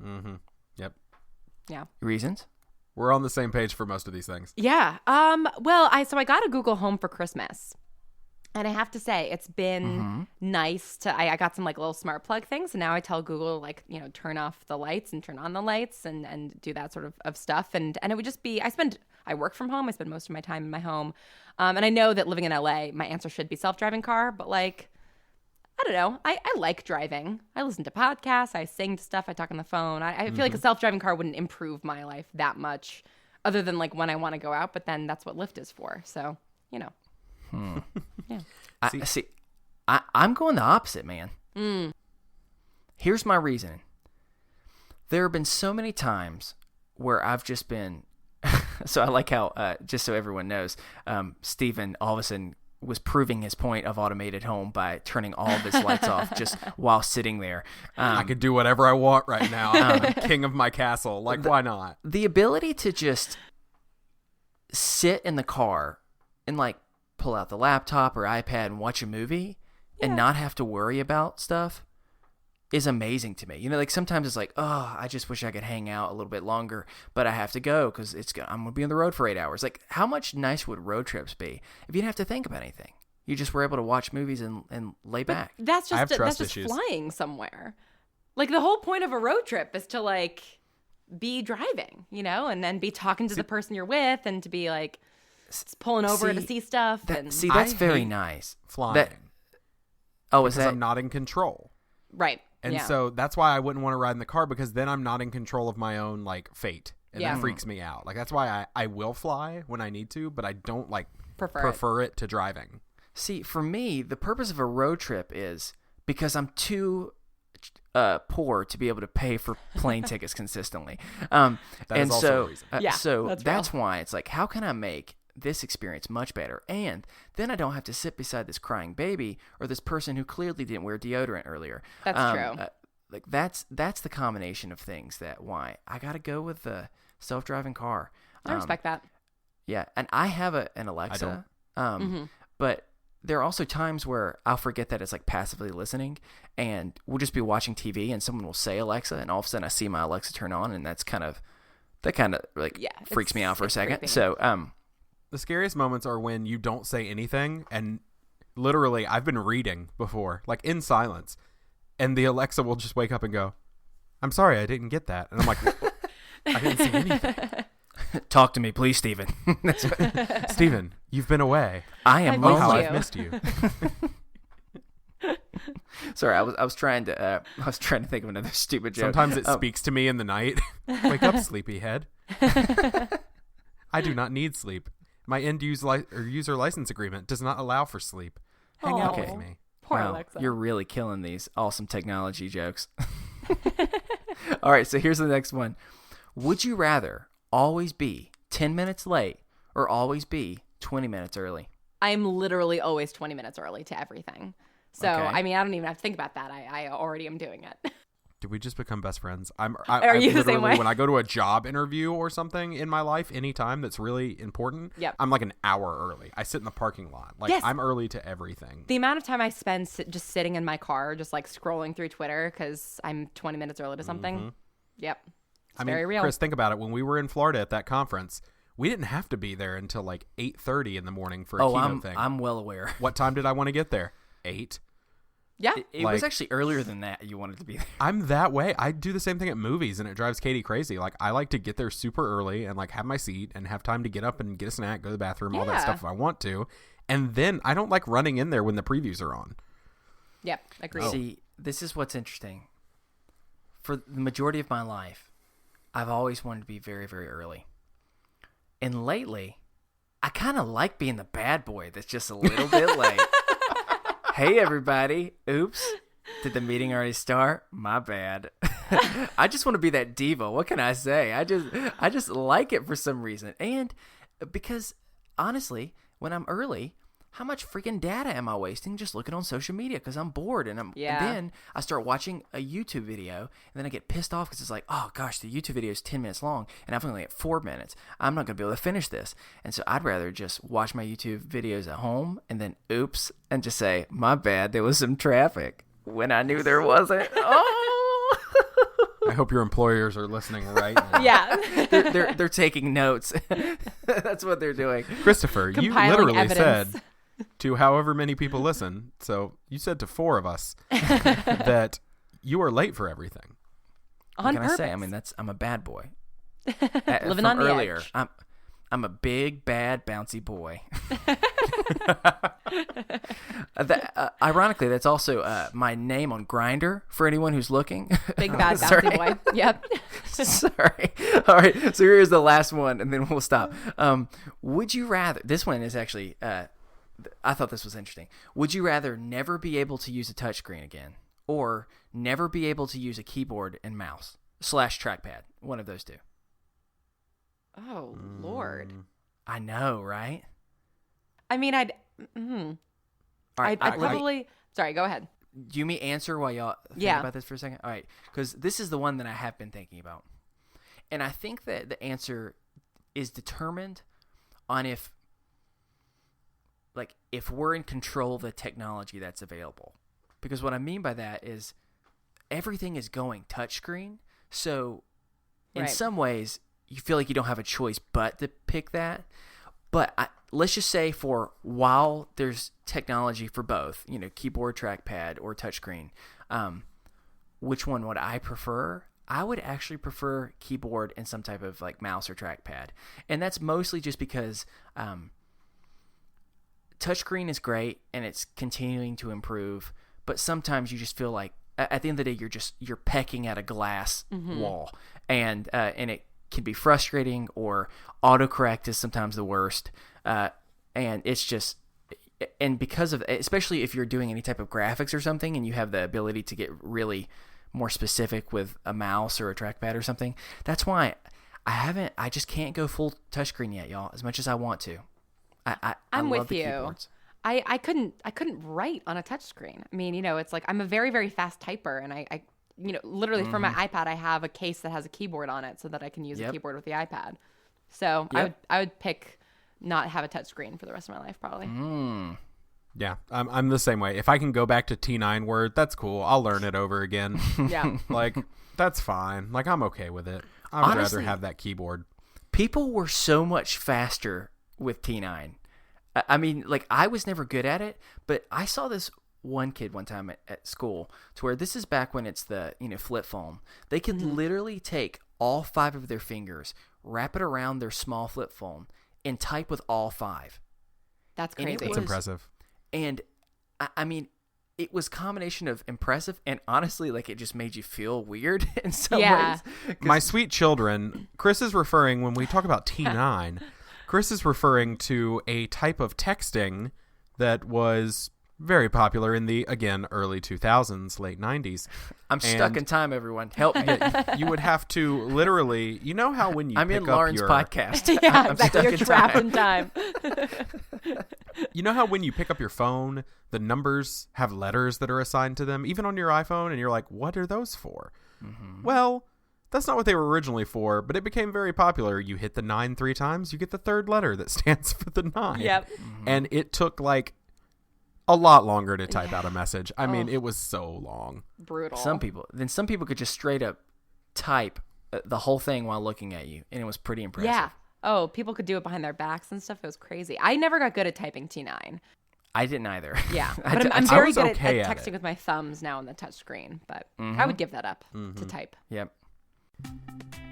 Mm-hmm. Yep. Yeah. Reasons? We're on the same page for most of these things. Yeah. Well, I got a Google Home for Christmas. And I have to say, it's been nice to, I got some like little smart plug things. And now I tell Google, like, turn off the lights and turn on the lights and do that sort of stuff. And it would just be, I work from home. I spend most of my time in my home. And I know that living in LA, my answer should be self-driving car. But like, I don't know. I like driving. I listen to podcasts. I sing to stuff. I talk on the phone. I feel like a self-driving car wouldn't improve my life that much other than like when I want to go out. But then that's what Lyft is for. So, Yeah. I'm going the opposite, man. Here's my reasoning. There have been so many times where I've just been so I like how just so everyone knows, Steven all of a sudden was proving his point of automated home by turning all of his lights off just while sitting there. I could do whatever I want right now. I'm king of my castle. Like, why not? The ability to just sit in the car and like pull out the laptop or iPad and watch a movie and not have to worry about stuff is amazing to me. Like sometimes it's like, oh, I just wish I could hang out a little bit longer, but I have to go because I'm going to be on the road for 8 hours. Like, how much nice would road trips be if you didn't have to think about anything? You just were able to watch movies and lay back. That's I have just trust that's just issues. flying somewhere. Like the whole point of a road trip is to like be driving, and then be talking to the person you're with and to be like pulling over to see stuff. That's I very hate nice. Flying. Is Because that I'm not in control. Right. And so that's why I wouldn't want to ride in the car, because then I'm not in control of my own like fate. And that freaks me out. Like, that's why I will fly when I need to, but I don't like prefer it to driving. See, for me, the purpose of a road trip is because I'm too poor to be able to pay for plane tickets consistently. That is also a reason. So that's real. why it's like, how can I make this experience much better? And then I don't have to sit beside this crying baby or this person who clearly didn't wear deodorant earlier. That's true. Like that's the combination of things that why I got to go with the self-driving car. I respect that. Yeah, and I have an Alexa. But there are also times where I'll forget that it's like passively listening, and we'll just be watching TV and someone will say Alexa, and all of a sudden I see my Alexa turn on, and that kind of like freaks me out for a second. creepy. So The scariest moments are when you don't say anything, and literally I've been reading before, like in silence, and the Alexa will just wake up and go, "I'm sorry, I didn't get that." And I'm like, I didn't say anything. talk to me, please, Steven. Steven, you've been away. I am I Oh, how you. I've missed you. sorry. I was trying to think of another stupid joke. Sometimes it speaks to me in the night. Wake up, sleepyhead. I do not need sleep. My user license agreement does not allow for sleep. Hang out Okay. with me. Poor Wow, Alexa. you're really killing these awesome technology jokes. All right, so here's the next one. Would you rather always be 10 minutes late or always be 20 minutes early? I'm literally always 20 minutes early to everything. So, Okay. I mean, I don't even have to think about that. I already am doing it. Did we just become best friends? Are I you the same literally, way? when I go to a job interview or something in my life, anytime that's really important, Yep. I'm like an hour early. I sit in the parking lot. Like, Yes. I'm early to everything. The amount of time I spend just sitting in my car, just like scrolling through Twitter because I'm 20 minutes early to something. Yep. It's very real. Chris, think about it. When we were in Florida at that conference, we didn't have to be there until like 8:30 in the morning for a keynote thing. I'm well aware. What time did I want to get there? 8. Yeah. It was Like- actually earlier than that you wanted to be there. I'm that way. I do the same thing at movies, and it drives Katie crazy. Like, I like to get there super early and like have my seat and have time to get up and get a snack, go to the bathroom, all that Yeah. stuff if I want to. And then I don't like running in there when the previews are on. Yep. Agreed. See, this is what's interesting. For the majority of my life, I've always wanted to be very, very early. And lately, I kind of like being the bad boy that's just a little bit late. Hey, everybody. Oops. Did the meeting already start? My bad. I just want to be that diva. What can I say? I just like it for some reason. And because honestly, when I'm early, how much freaking data am I wasting just looking on social media because I'm bored and and then I start watching a YouTube video and then I get pissed off because it's like, oh gosh, the YouTube video is 10 minutes long and I've only got 4 minutes. I'm not going to be able to finish this. And so I'd rather just watch my YouTube videos at home and then oops and just say, my bad, there was some traffic when I knew there wasn't. Oh! I hope your employers are listening right now. Yeah. They're taking notes. That's what they're doing. Christopher, you Compiling literally evidence. said to however many people listen, so you said to 4 of us that you are late for everything. On What can purpose. I say? I mean, I'm a bad boy. Living From on the earlier, edge. I'm a big, bad, bouncy boy. Ironically, that's also my name on Grindr for anyone who's looking. Big bad Sorry. bouncy boy. Yep. Sorry. All right. So here's the last one, and then we'll stop. Would you rather? This one is actually. I thought this was interesting. Would you rather never be able to use a touchscreen again, or never be able to use a keyboard and mouse / trackpad? One of those two. Oh, Lord. I know, right? I mean, I'd All right. I'd probably. Sorry, go ahead. Do you mean answer while y'all think Yeah. about this for a second? All right, because this is the one that I have been thinking about. And I think that the answer is determined on if we're in control of the technology that's available. Because what I mean by that is everything is going touchscreen. So in Right. some ways, you feel like you don't have a choice but to pick that. But let's just say for while there's technology for both, keyboard, trackpad, or touchscreen, which one would I prefer? I would actually prefer keyboard and some type of mouse or trackpad. And that's mostly just because touchscreen is great and it's continuing to improve, but sometimes you just feel like at the end of the day you're pecking at a glass wall, and it can be frustrating, or autocorrect is sometimes the worst, and it's just, and because of, especially if you're doing any type of graphics or something and you have the ability to get really more specific with a mouse or a trackpad or something, that's why I just can't go full touchscreen yet, y'all, as much as I want to. I'm love with the you. keyboards. I couldn't write on a touchscreen. I mean, it's like I'm a very, very fast typer, and I literally for my iPad I have a case that has a keyboard on it so that I can use a keyboard with the iPad. So I would pick not have a touchscreen for the rest of my life probably. Yeah, I'm the same way. If I can go back to T9 Word, that's cool. I'll learn it over again. Yeah. That's fine. I'm okay with it. I would Honestly, rather have that keyboard. People were so much faster with T9. I mean, I was never good at it, but I saw this one kid one time at school to where this is back when it's the flip phone. They could literally take all 5 of their fingers, wrap it around their small flip phone, and type with all 5. That's And it crazy. It's impressive. And I mean, it was a combination of impressive and honestly, it just made you feel weird in some Yeah. ways. My sweet children, Chris is referring, when we talk about T9, Chris is referring to a type of texting that was very popular in the, again, early 2000s, late 90s. I'm stuck in time, everyone. Help me. Yeah, you would have to literally, how when you I'm pick in up Lauren's your podcast. Yeah, I'm exactly. stuck You're in trapped time. in time. You know how when you pick up your phone, the numbers have letters that are assigned to them, even on your iPhone, and you're like, what are those for? Well, that's not what they were originally for, but it became very popular. You hit the 9 3 times, you get the third letter that stands for the 9. Yep. And it took a lot longer to type out a message. I mean, it was so long. Brutal. Some people could just straight up type the whole thing while looking at you, and it was pretty impressive. Yeah. Oh, people could do it behind their backs and stuff. It was crazy. I never got good at typing T9. I didn't either. Yeah. I But d- I'm I very was good okay at at texting it. with my thumbs now on the touchscreen, but I would give that up to type. Yep.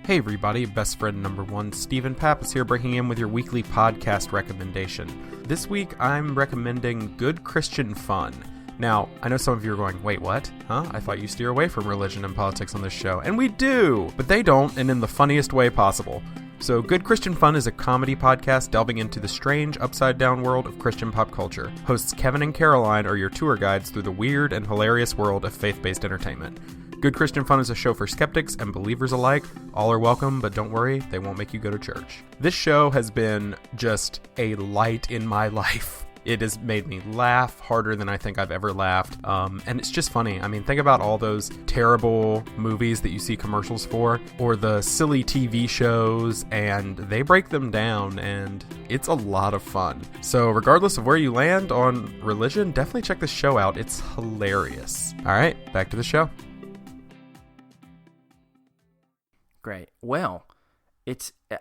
Hey everybody, best friend number 1, Stephen Pappas here, breaking in with your weekly podcast recommendation. This week I'm recommending Good Christian Fun. Now, I know some of you are going, wait, what? Huh? I thought you steer away from religion and politics on this show. And we do, but they don't, and in the funniest way possible. So Good Christian Fun is a comedy podcast delving into the strange, upside-down world of Christian pop culture. Hosts Kevin and Caroline are your tour guides through the weird and hilarious world of faith-based entertainment. Good Christian Fun is a show for skeptics and believers alike. All are welcome, but don't worry, they won't make you go to church. This show has been just a light in my life. It has made me laugh harder than I think I've ever laughed. And it's just funny. I mean, think about all those terrible movies that you see commercials for, or the silly TV shows, and they break them down, and it's a lot of fun. So regardless of where you land on religion, definitely check this show out. It's hilarious. All right, back to the show. Great. Well,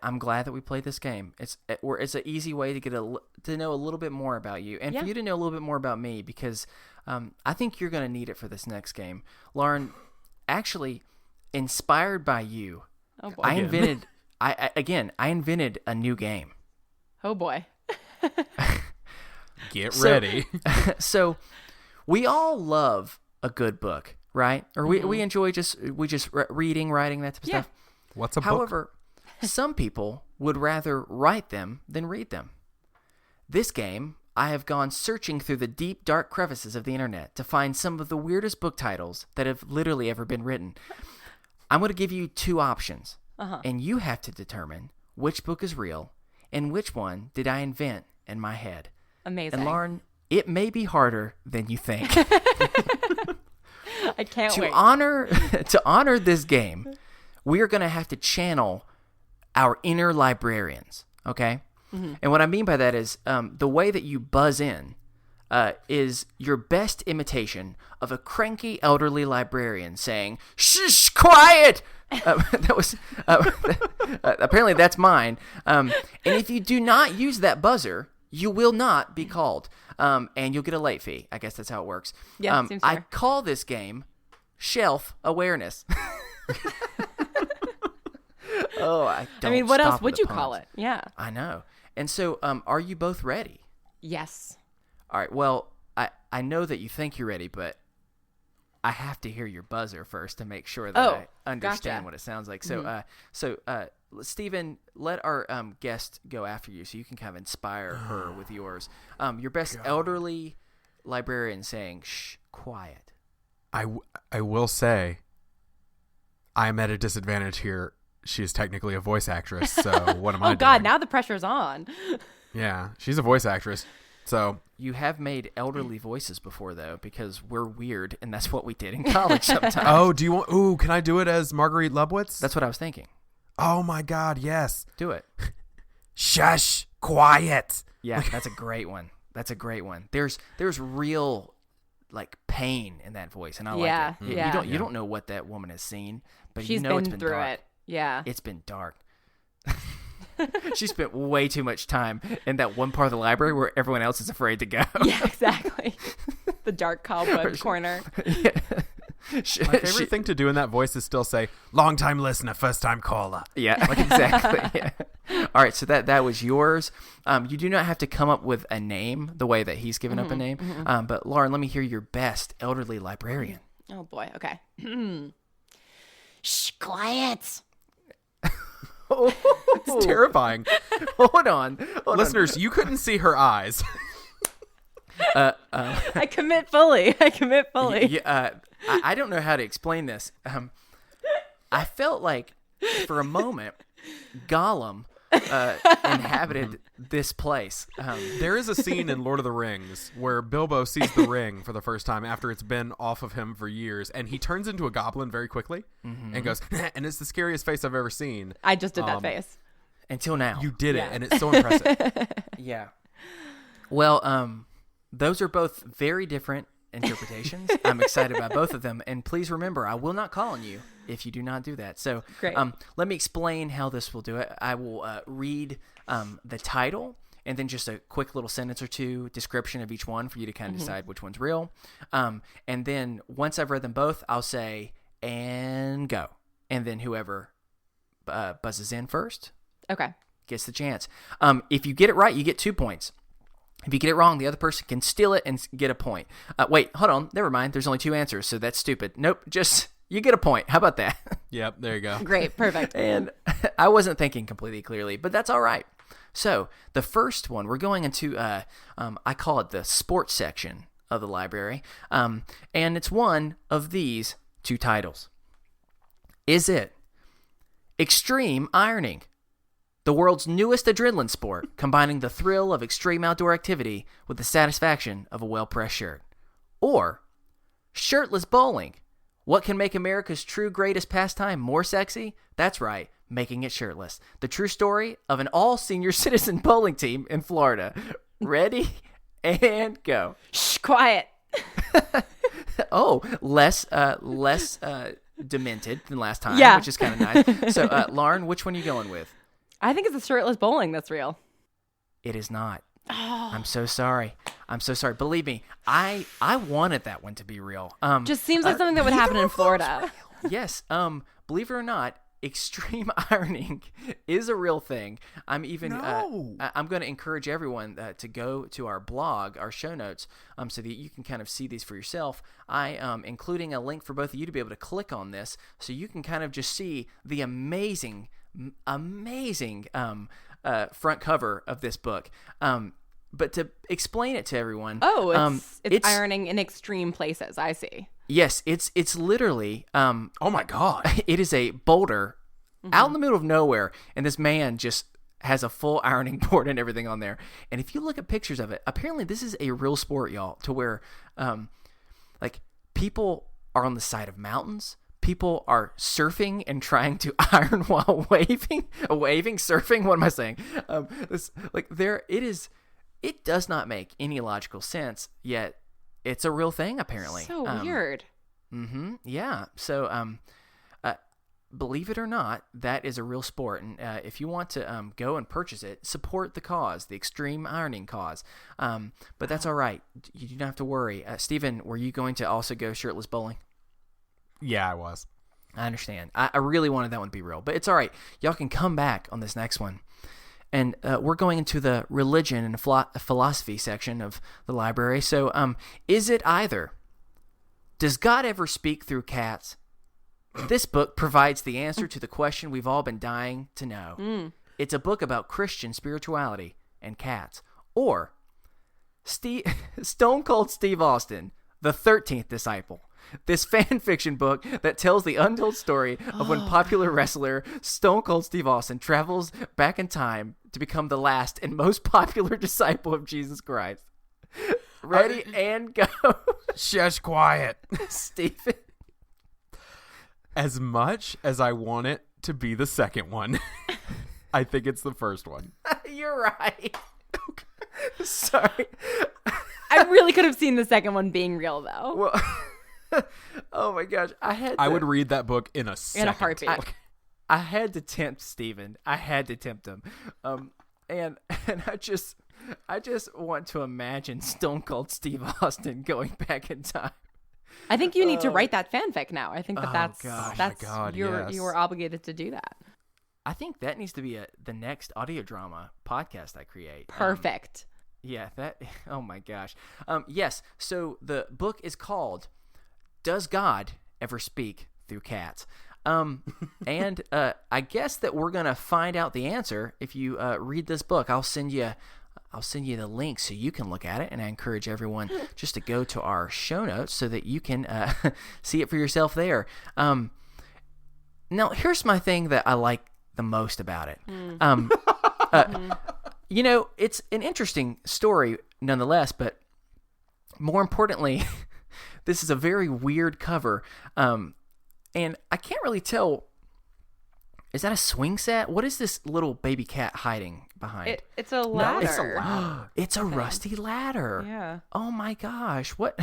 I'm glad that we played this game. It's an easy way to get to know a little bit more about you, and for you to know a little bit more about me, because I think you're going to need it for this next game. Lauren, actually, inspired by you, I invented a new game. Oh boy. Get ready. So, we all love a good book, right? Or we enjoy just reading, writing, that type of stuff. What's a book? However, some people would rather write them than read them. This game, I have gone searching through the deep, dark crevices of the internet to find some of the weirdest book titles that have literally ever been written. I'm going to give you two options, and you have to determine which book is real and which one did I invent in my head. Amazing. And Lauren, it may be harder than you think. I can't wait. To honor this game, we are going to have to channel our inner librarians, okay? Mm-hmm. And what I mean by that is the way that you buzz in is your best imitation of a cranky elderly librarian saying, "Shh, quiet!" That was apparently that's mine. And if you do not use that buzzer, you will not be called, and you'll get a late fee. I guess that's how it works. Yeah, seems I fair. call this game Shelf Awareness. I mean, what else would you call it? Yeah. I know. And so, are you both ready? Yes. All right. Well, I know that you think you're ready, but I have to hear your buzzer first to make sure that I understand gotcha. what it sounds like. So, Stephen, let our guest go after you, so you can kind of inspire her with yours. Your best elderly librarian saying, "Shh, quiet." I will say, I'm at a disadvantage here. She is technically a voice actress, so what am I doing? Oh, God, now the pressure's on. Yeah, she's a voice actress, so... You have made elderly voices before, though, because we're weird, and that's what we did in college sometimes. Oh, do you want... Ooh, can I do it as Marguerite Lubwitz? That's what I was thinking. Oh, my God, yes. Do it. Shush, quiet. Yeah, that's a great one. That's a great one. There's real, like, pain in that voice, and I like it. Yeah. You don't know what that woman has seen, but She's you know it's been through dark. it. Yeah. It's been dark. She spent way too much time in that one part of the library where everyone else is afraid to go. Yeah, exactly. The dark cobweb corner. Yeah. My favorite thing to do in that voice is still say, "Long time listener, first time caller." Yeah, like exactly. Yeah. All right, so that was yours. You do not have to come up with a name the way that he's given up a name. But Lauren, let me hear your best elderly librarian. Oh, boy. Okay. Shh, quiet. It's terrifying. Hold on. Listeners, you couldn't see her eyes. I commit fully. Yeah, I don't know how to explain this. I felt like for a moment Gollum inhabited this place. There is a scene in Lord of the Rings where Bilbo sees the ring for the first time after it's been off of him for years, and he turns into a goblin very quickly and goes, and it's the scariest face I've ever seen. I just did that face. Until now. You did it, and it's so impressive. Yeah. Well, those are both very different interpretations. I'm excited about both of them, and please remember, I will not call on you if you do not do that. So, Great. Let me explain how this will do it. I will read the title and then just a quick little sentence or two description of each one for you to kind of decide which one's real. And then once I've read them both, I'll say, and go. And then whoever buzzes in first gets the chance. If you get it right, you get 2 points. If you get it wrong, the other person can steal it and get a point. Wait, hold on. Never mind. There's only 2 answers, so that's stupid. Nope, just you get a point. How about that? Yep, there you go. Great, perfect. And I wasn't thinking completely clearly, but that's all right. So the first one, we're going into, I call it the sports section of the library. And it's one of these 2 titles. Is it extreme ironing, the world's newest adrenaline sport, combining the thrill of extreme outdoor activity with the satisfaction of a well-pressed shirt? Or shirtless bowling, what can make America's true greatest pastime more sexy? That's right, making it shirtless. The true story of an all-senior citizen bowling team in Florida. Ready and go. Shh, quiet. Oh, less demented than last time, Yeah. which is kind of nice. So, Lauren, which one are you going with? I think it's the shirtless bowling that's real. It is not. Oh. I'm so sorry. Believe me, I wanted that one to be real. Just seems like something that would happen in Florida. Yes. Believe it or not, extreme ironing is a real thing. I'm even I'm going to encourage everyone to go to our blog, our show notes, so that you can kind of see these for yourself. I am including a link for both of you to be able to click on this, so you can kind of just see the amazing front cover of this book. But to explain it to everyone, it's ironing in extreme places. I see. Yes, it's literally Oh my God. it is a boulder out in the middle of nowhere, and this man just has a full ironing board and everything on there. And if you look at pictures of it, apparently this is a real sport, y'all, to where like people are on the side of mountains. People are surfing and trying to iron while waving, surfing. What am I saying? It does not make any logical sense, yet it's a real thing, apparently. So weird. Yeah. So, believe it or not, that is a real sport. And if you want to go and purchase it, support the cause, the extreme ironing cause. But that's all right. You don't have to worry. Stephen, were you going to also go shirtless bowling? Yeah, I was. I understand. I really wanted that one to be real, but it's all right. Y'all can come back on this next one. And we're going into the religion and philosophy section of the library. So is it either, does God ever speak through cats? This book provides the answer to the question we've all been dying to know. It's a book about Christian spirituality and cats. Or Stone Cold Steve Austin, the 13th Disciple. This fan fiction book that tells the untold story of when popular wrestler Stone Cold Steve Austin travels back in time to become the last and most popular disciple of Jesus Christ. Ready and go. Shush, quiet. Stephen. As much as I want it to be the second one, I think it's the first one. You're right. Sorry. I really could have seen the second one being real, though. Well, oh my gosh, I would read that book in a second. In a heartbeat. I had to tempt Stephen. I had to tempt him. And I just want to imagine Stone Cold Steve Austin going back in time. I think you need to write that fanfic now. I think that's yes. you are obligated to do that. I think that needs to be the next audio drama podcast I create. Perfect. Yeah, oh my gosh. Yes, so the book is called Does God Ever Speak Through Cats? And I guess that we're going to find out the answer if you read this book. I'll send you the link so you can look at it, and I encourage everyone just to go to our show notes so that you can see it for yourself there. Now, here's my thing that I like the most about it. You know, it's an interesting story nonetheless, but more importantly, this is a very weird cover. And I can't really tell, is that a swing set? What is this little baby cat hiding behind? It's a ladder. No, it's a ladder. It's a rusty ladder. Yeah. Oh my gosh. What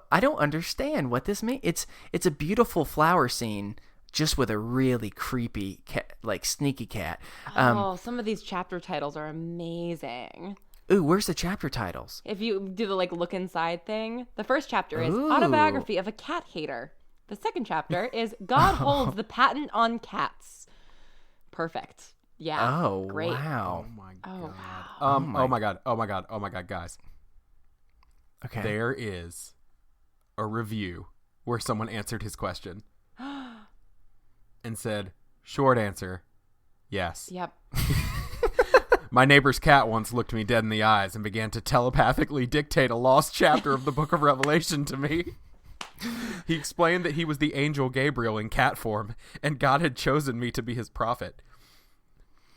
I don't understand what this means. It's a beautiful flower scene just with a really creepy cat, like sneaky cat. Some of these chapter titles are amazing. Ooh, where's the chapter titles? If you do the look inside thing, the first chapter is Ooh. Autobiography of a Cat Hater. The second chapter is God holds the patent on cats. Perfect. Yeah. Oh, great. wow. Oh my Oh, god. wow. Oh my god, guys. Okay. There is a review where someone answered his question and said, short answer, yes. Yep. My neighbor's cat once looked me dead in the eyes and began to telepathically dictate a lost chapter of the Book of Revelation to me. He explained that he was the angel Gabriel in cat form, and God had chosen me to be his prophet.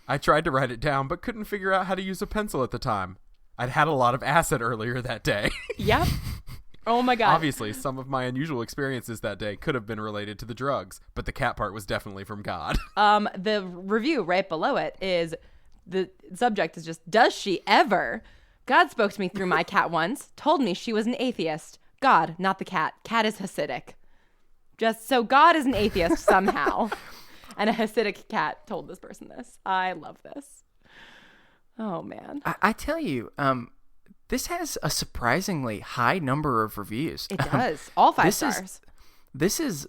I tried to write it down, but couldn't figure out how to use a pencil at the time. I'd had a lot of acid earlier that day. Yep. Oh my God. Obviously, some of my unusual experiences that day could have been related to the drugs, but the cat part was definitely from God. The review right below it is, the subject is just, does she ever? God spoke to me through my cat once, told me she was an atheist. God, not the cat. Cat is Hasidic. Just so God is an atheist somehow. And a Hasidic cat told this person this. I love this. Oh, man. I tell you, this has a surprisingly high number of reviews. It does. All 5 stars. This is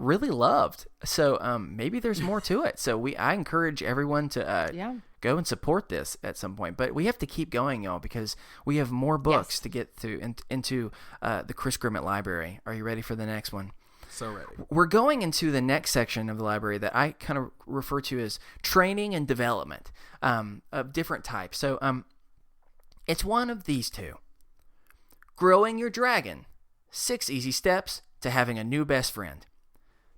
really loved. So maybe there's more to it. So I encourage everyone to go and support this at some point. But we have to keep going, y'all, because we have more books to get through into the Chris Grimmett Library. Are you ready for the next one? So ready. We're going into the next section of the library that I kind of refer to as training and development of different types. So it's one of these two. Growing Your Dragon. 6 easy steps to having a new best friend.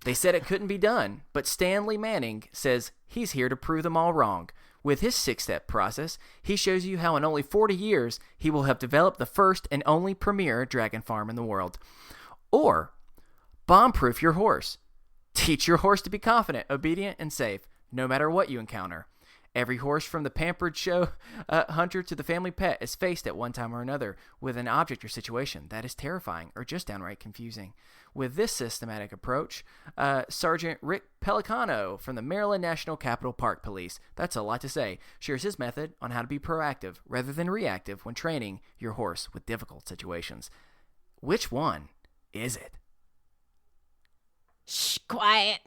They said it couldn't be done, but Stanley Manning says he's here to prove them all wrong. With his 6-step process, he shows you how in only 40 years he will have developed the first and only premier dragon farm in the world. Or bomb-proof your horse. Teach your horse to be confident, obedient, and safe, no matter what you encounter. Every horse from the pampered show hunter to the family pet is faced at one time or another with an object or situation that is terrifying or just downright confusing. With this systematic approach, Sergeant Rick Pelicano from the Maryland National Capital Park Police, that's a lot to say, shares his method on how to be proactive rather than reactive when training your horse with difficult situations. Which one is it? Shh, quiet.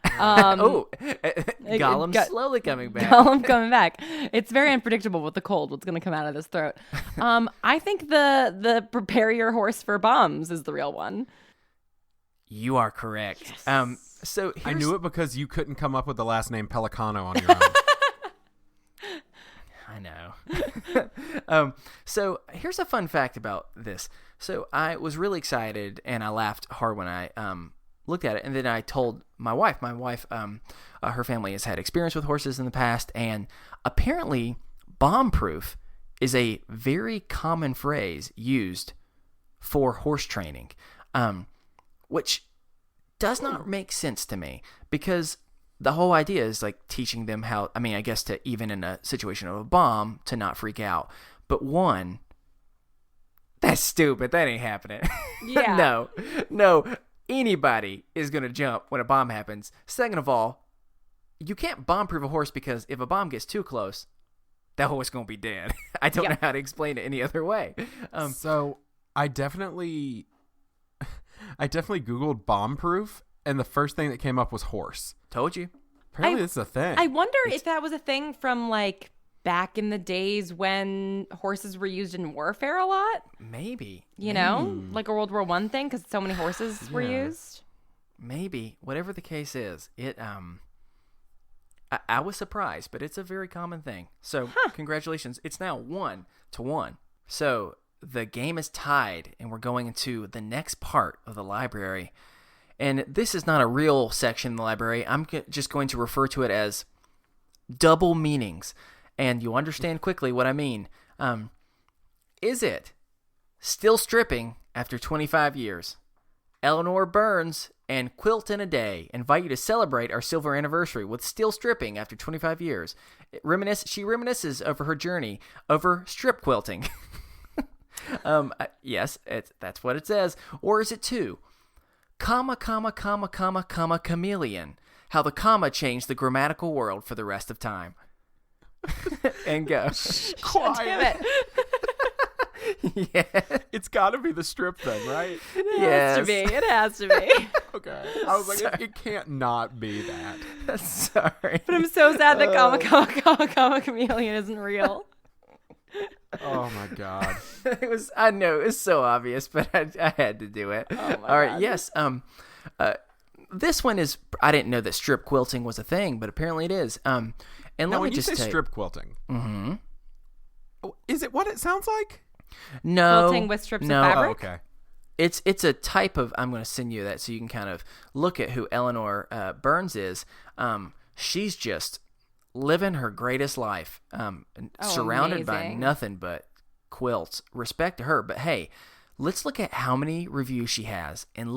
Gollum's slowly coming back. Gollum coming back. It's very unpredictable with the cold, what's going to come out of his throat. I think the prepare your horse for bombs is the real one. You are correct. Yes. So I knew it because you couldn't come up with the last name Pelicano on your own. I know. So here's a fun fact about this. So I was really excited and I laughed hard when I looked at it, and then I told my wife. My wife, her family has had experience with horses in the past, and apparently bomb-proof is a very common phrase used for horse training, which does not make sense to me, because the whole idea is like teaching them how, I mean, I guess to even in a situation of a bomb to not freak out. But one, that's stupid. That ain't happening. Yeah. No. Anybody is going to jump when a bomb happens. Second of all, you can't bomb-proof a horse because if a bomb gets too close, that horse is going to be dead. I don't know how to explain it any other way. So I definitely Googled bomb-proof, and the first thing that came up was horse. Told you. Apparently this is a thing. I wonder if that was a thing from like back in the days when horses were used in warfare a lot. Maybe. You know, like a World War I thing, because so many horses were used. Maybe. Whatever the case is, it I was surprised, but it's a very common thing. So congratulations. It's now 1-1. So the game is tied, and we're going into the next part of the library. And this is not a real section in the library. I'm just going to refer to it as double meanings. And you'll understand quickly what I mean. Is it still stripping after 25 years? Eleanor Burns and Quilt in a Day invite you to celebrate our silver anniversary with still stripping after 25 years. She reminisces over her journey over strip quilting. Yes, that's what it says. Or is it 2? Chameleon. How the comma changed the grammatical world for the rest of time. And go. Quiet. Damn it. Yeah. It's got to be the strip thing, right? It has to be. Okay. I was like, it can't not be that. Sorry. But I'm so sad that comma chameleon isn't real. Oh my god. I know it's so obvious, but I had to do it. Oh my All right. God. Yes. This one is. I didn't know that strip quilting was a thing, but apparently it is. And Now, let when me you just say tell you- strip quilting, is it what it sounds like? No. Quilting with strips of no, fabric? Oh, okay. It's a type of, I'm going to send you that so you can kind of look at who Eleanor Burns is. She's just living her greatest life, surrounded by amazing. nothing but quilts. Respect to her. But hey, let's look at how many reviews she has, and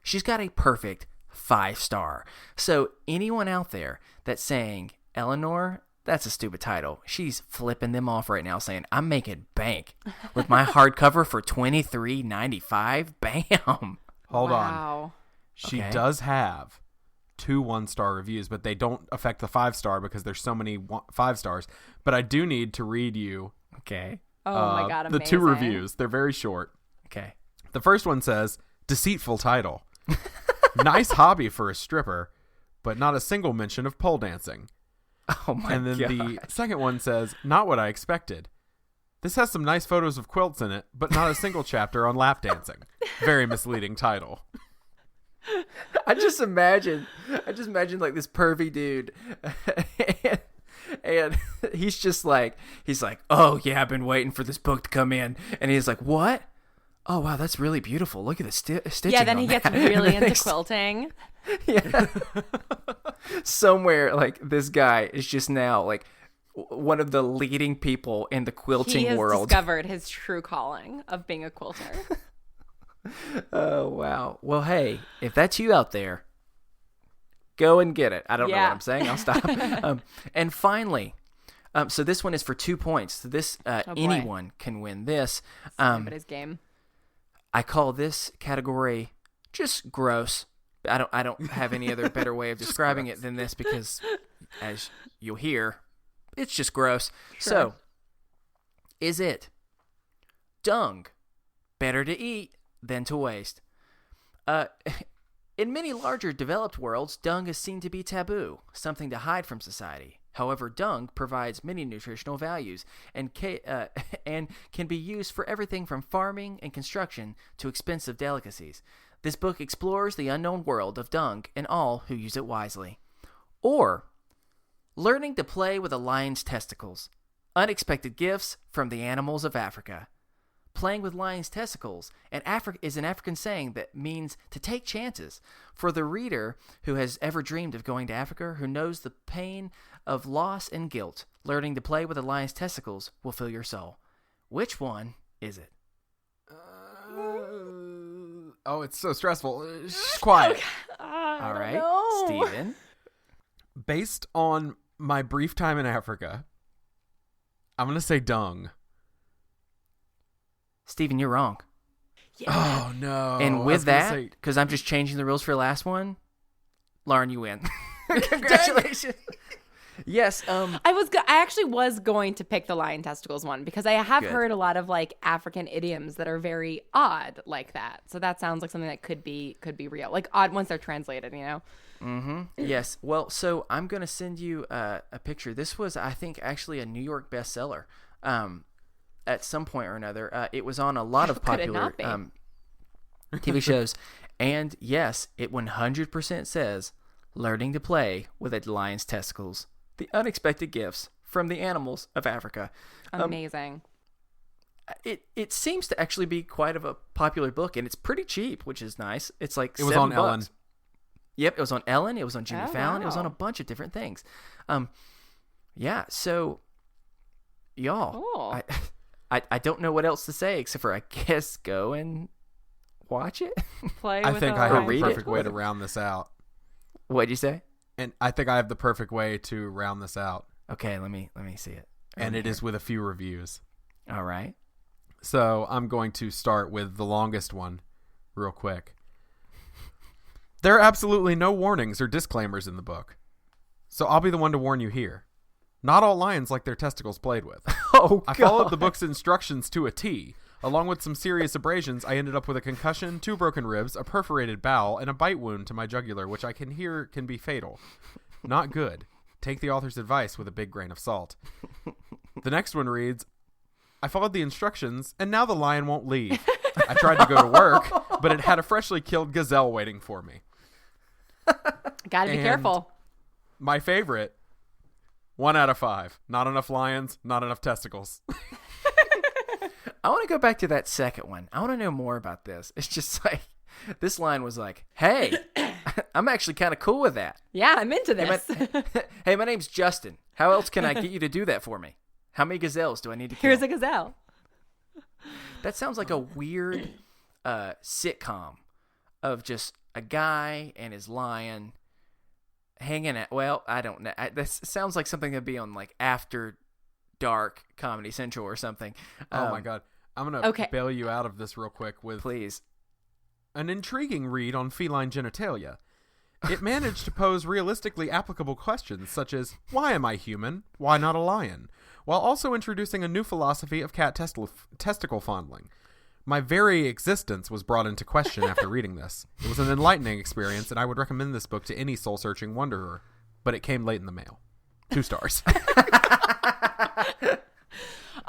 she's got a perfect 5-star. So anyone out there that's saying, Eleanor, that's a stupid title, she's flipping them off right now saying, I'm making bank with my hardcover for $23.95. Bam. Hold on. Wow. She Okay. does have 2 1-star reviews, but they don't affect the 5-star because there's so many 5 stars. But I do need to read you Okay. Oh my God, the 2 amazing. reviews. They're very short. Okay. The first one says, deceitful title. Nice hobby for a stripper, but not a single mention of pole dancing. Oh my And then God. the second one says, not what I expected. This has some nice photos of quilts in it, but not a single chapter on lap dancing. Very misleading title. I just imagine like this pervy dude, and he's like, oh yeah, I've been waiting for this book to come in, and he's like, what? Oh wow, that's really beautiful. Look at the stitching. Yeah, then he on gets that." really And then into quilting. Yeah. Somewhere like this guy is just now like one of the leading people in the quilting He has world. discovered his true calling of being a quilter. Oh wow. Well, hey, if that's you out there, go and get it. I don't know Yeah. what I'm saying. I'll stop. And finally, so this one is for 2 points. So this boy. anyone can win this. But his game. I call this category just gross. I don't have any other better way of describing it than this because, as you'll hear, it's just gross. Sure. So, is it dung better to eat than to waste? In many larger developed worlds, dung is seen to be taboo, something to hide from society. However, dung provides many nutritional values and can be used for everything from farming and construction to expensive delicacies. This book explores the unknown world of dung and all who use it wisely. Or, learning to play with a lion's testicles. Unexpected gifts from the animals of Africa. Playing with lion's testicles is an African saying that means to take chances. For the reader who has ever dreamed of going to Africa, who knows the pain of loss and guilt, learning to play with a lion's testicles will fill your soul. Which one is it? Oh, it's so stressful. Shh, quiet. All right, Steven. Based on my brief time in Africa, I'm going to say dung. Steven, you're wrong. Oh, no. And I was with gonna that, say- because I'm just changing the rules for the last one, Lauren, you win. Congratulations. Yes. I actually was going to pick the lion testicles one because I have Good. heard a lot of like African idioms that are very odd like that. So that sounds like something that could be real, like odd once they're translated, you know? Mm-hmm. Yes. Well, so I'm going to send you a picture. This was, I think, actually a New York bestseller at some point or another. It was on a lot of How could it popular not be? TV shows. And yes, it 100% says, learning to play with a lion's testicles. The unexpected gifts from the animals of Africa. Amazing. It seems to actually be quite of a popular book, and it's pretty cheap, which is nice. It's like It was on $7. Ellen. Yep, it was on Ellen. It was on Jimmy Oh, Fallon. It was on a wow. bunch of different things. Yeah. So, y'all, Cool. I don't know what else to say except for I guess go and watch it. Play I with think a I have lion the read it. perfect way to testicles. round this out. What'd you say? And I think I have the perfect way to round this out. Okay, let me see it. And it is with a few reviews. All right. So I'm going to start with the longest one real quick. There are absolutely no warnings or disclaimers in the book. So I'll be the one to warn you here. Not all lions like their testicles played with. Oh, I followed the book's instructions to a T. Along with some serious abrasions, I ended up with a concussion, 2 broken ribs, a perforated bowel, and a bite wound to my jugular, which I can hear can be fatal. Not good. Take the author's advice with a big grain of salt. The next one reads, I followed the instructions, and now the lion won't leave. I tried to go to work, but it had a freshly killed gazelle waiting for me. Gotta be And- careful. My favorite, 1 out of 5. Not enough lions, not enough testicles. I want to go back to that second one. I want to know more about this. It's just like, this line was like, hey, I'm actually kind of cool with that. Yeah, I'm into this. Hey, my name's Justin. How else can I get you to do that for me? How many gazelles do I need to kill? Here's a gazelle. That sounds like a weird sitcom of just a guy and his lion hanging out. Well, I don't know. This sounds like something that'd be on like After Dark Comedy Central or something. Oh my God. I'm going to bail you out of this real quick with please. An intriguing read on feline genitalia. It managed to pose realistically applicable questions such as, why am I human? Why not a lion? While also introducing a new philosophy of cat testicle fondling. My very existence was brought into question after reading this. It was an enlightening experience, and I would recommend this book to any soul-searching wanderer. But it came late in the mail. 2 stars.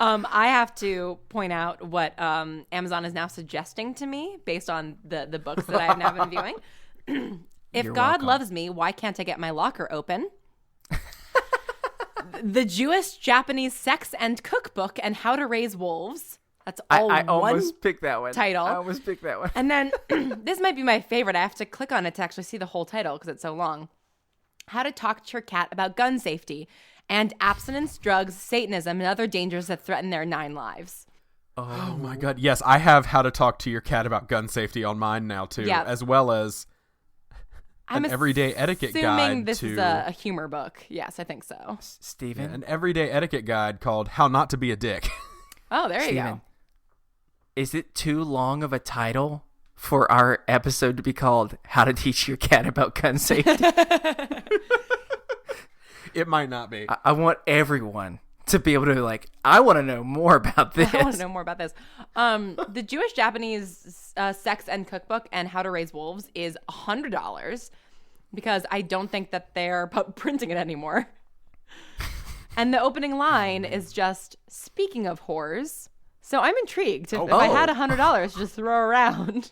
I have to point out what Amazon is now suggesting to me based on the books that I have now been viewing. If You're God welcome. loves me, why can't I get my locker open? The Jewish-Japanese Sex and Cookbook and How to Raise Wolves. That's all I one almost picked that one. title. I almost picked that one. And then this might be my favorite. I have to click on it to actually see the whole title because it's so long. How to talk to your cat about gun safety and abstinence, drugs, Satanism, and other dangers that threaten their 9 lives. Oh my God. Yes, I have How to Talk to Your Cat About Gun Safety on mine now too, Yeah. as well as I'm an everyday etiquette assuming guide this to is a humor book. Yes, I think so. Steven? an everyday etiquette guide called How Not to Be a Dick. Oh, there you Steven, go. is it too long of a title for our episode to be called How to Teach Your Cat About Gun Safety? It might not be. I want everyone to be able to, like, I want to know more about this. I want to know more about this. The Jewish-Japanese Sex and Cookbook and How to Raise Wolves is $100 because I don't think that they're printing it anymore. And the opening line is just, speaking of whores. So I'm intrigued. If I had $100 to just throw around.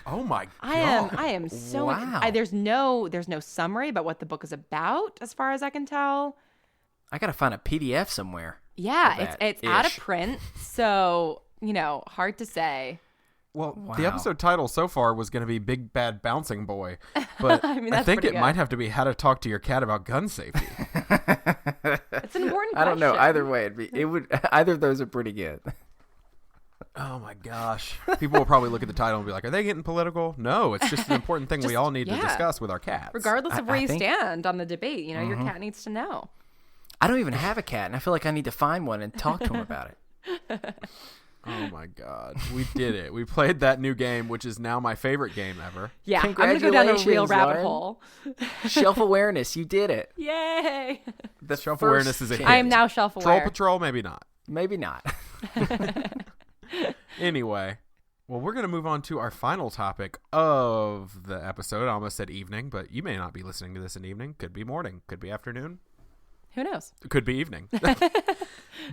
Oh my God. I am so Wow. there's no summary about what the book is about as far as I can tell. I got to find a PDF somewhere. Yeah, of it's that out of ish. print, so, hard to say. Well, Wow. the episode title so far was going to be Big Bad Bouncing Boy, but I mean, I that's think pretty it good. might have to be How to Talk to Your Cat About Gun Safety. It's an important I don't know. question. Either way, either of those are pretty good. Oh my gosh. People will probably look at the title and be like, are they getting political? No, it's just an important thing we all need to yeah. discuss with our cats. Regardless of where I you think- stand on the debate, your cat needs to know. I don't even have a cat, and I feel like I need to find one and talk to him about it. Oh my God. We did it. We played that new game, which is now my favorite game ever. Yeah, I'm going to go down a real Congratulations, rabbit Lauren. hole. Shelf awareness, you did it. Yay! The Shelf first awareness is a hit. change. I am now shelf Troll aware. Patrol, maybe not. Maybe not. Anyway, well, we're going to move on to our final topic of the episode. I almost said evening, but you may not be listening to this in evening. Could be morning. Could be afternoon. Who knows? Could be evening.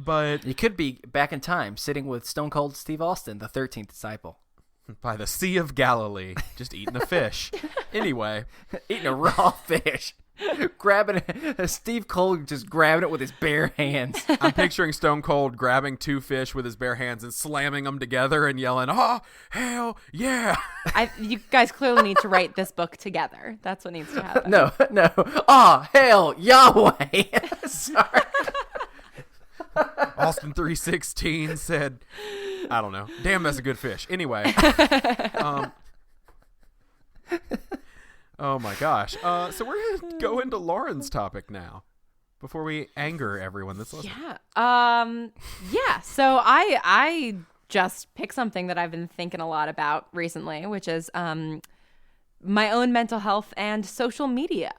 But You could be back in time, sitting with Stone Cold Steve Austin, the 13th disciple. by the Sea of Galilee, just eating a fish. Anyway, Eating a raw fish. Grabbing Steve Cold, just grabbing it with his bare hands. I'm picturing Stone Cold grabbing 2 fish with his bare hands and slamming them together and yelling, "Oh, hell yeah!" You guys clearly need to write this book together. That's what needs to happen. No. Oh, hell, Yahweh. Sorry. Austin 3:16 said, I don't know. Damn, that's a good fish. Anyway. Oh my gosh. So we're going to go into Lauren's topic now before we anger everyone that's listening. Yeah. So I just picked something that I've been thinking a lot about recently, which is my own mental health and social media.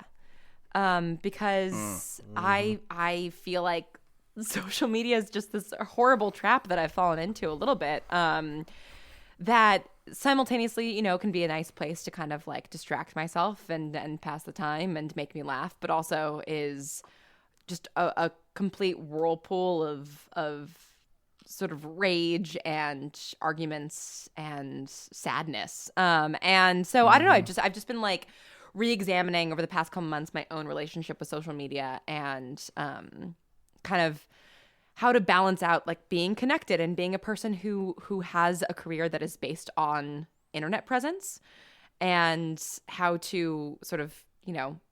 Because I feel like social media is just this horrible trap that I've fallen into a little bit. That simultaneously, can be a nice place to kind of like distract myself and pass the time and make me laugh, but also is just a complete whirlpool of sort of rage and arguments and sadness. And so I don't know, I've just been like re-examining over the past couple months my own relationship with social media and kind of how to balance out like being connected and being a person who has a career that is based on internet presence, and how to sort of,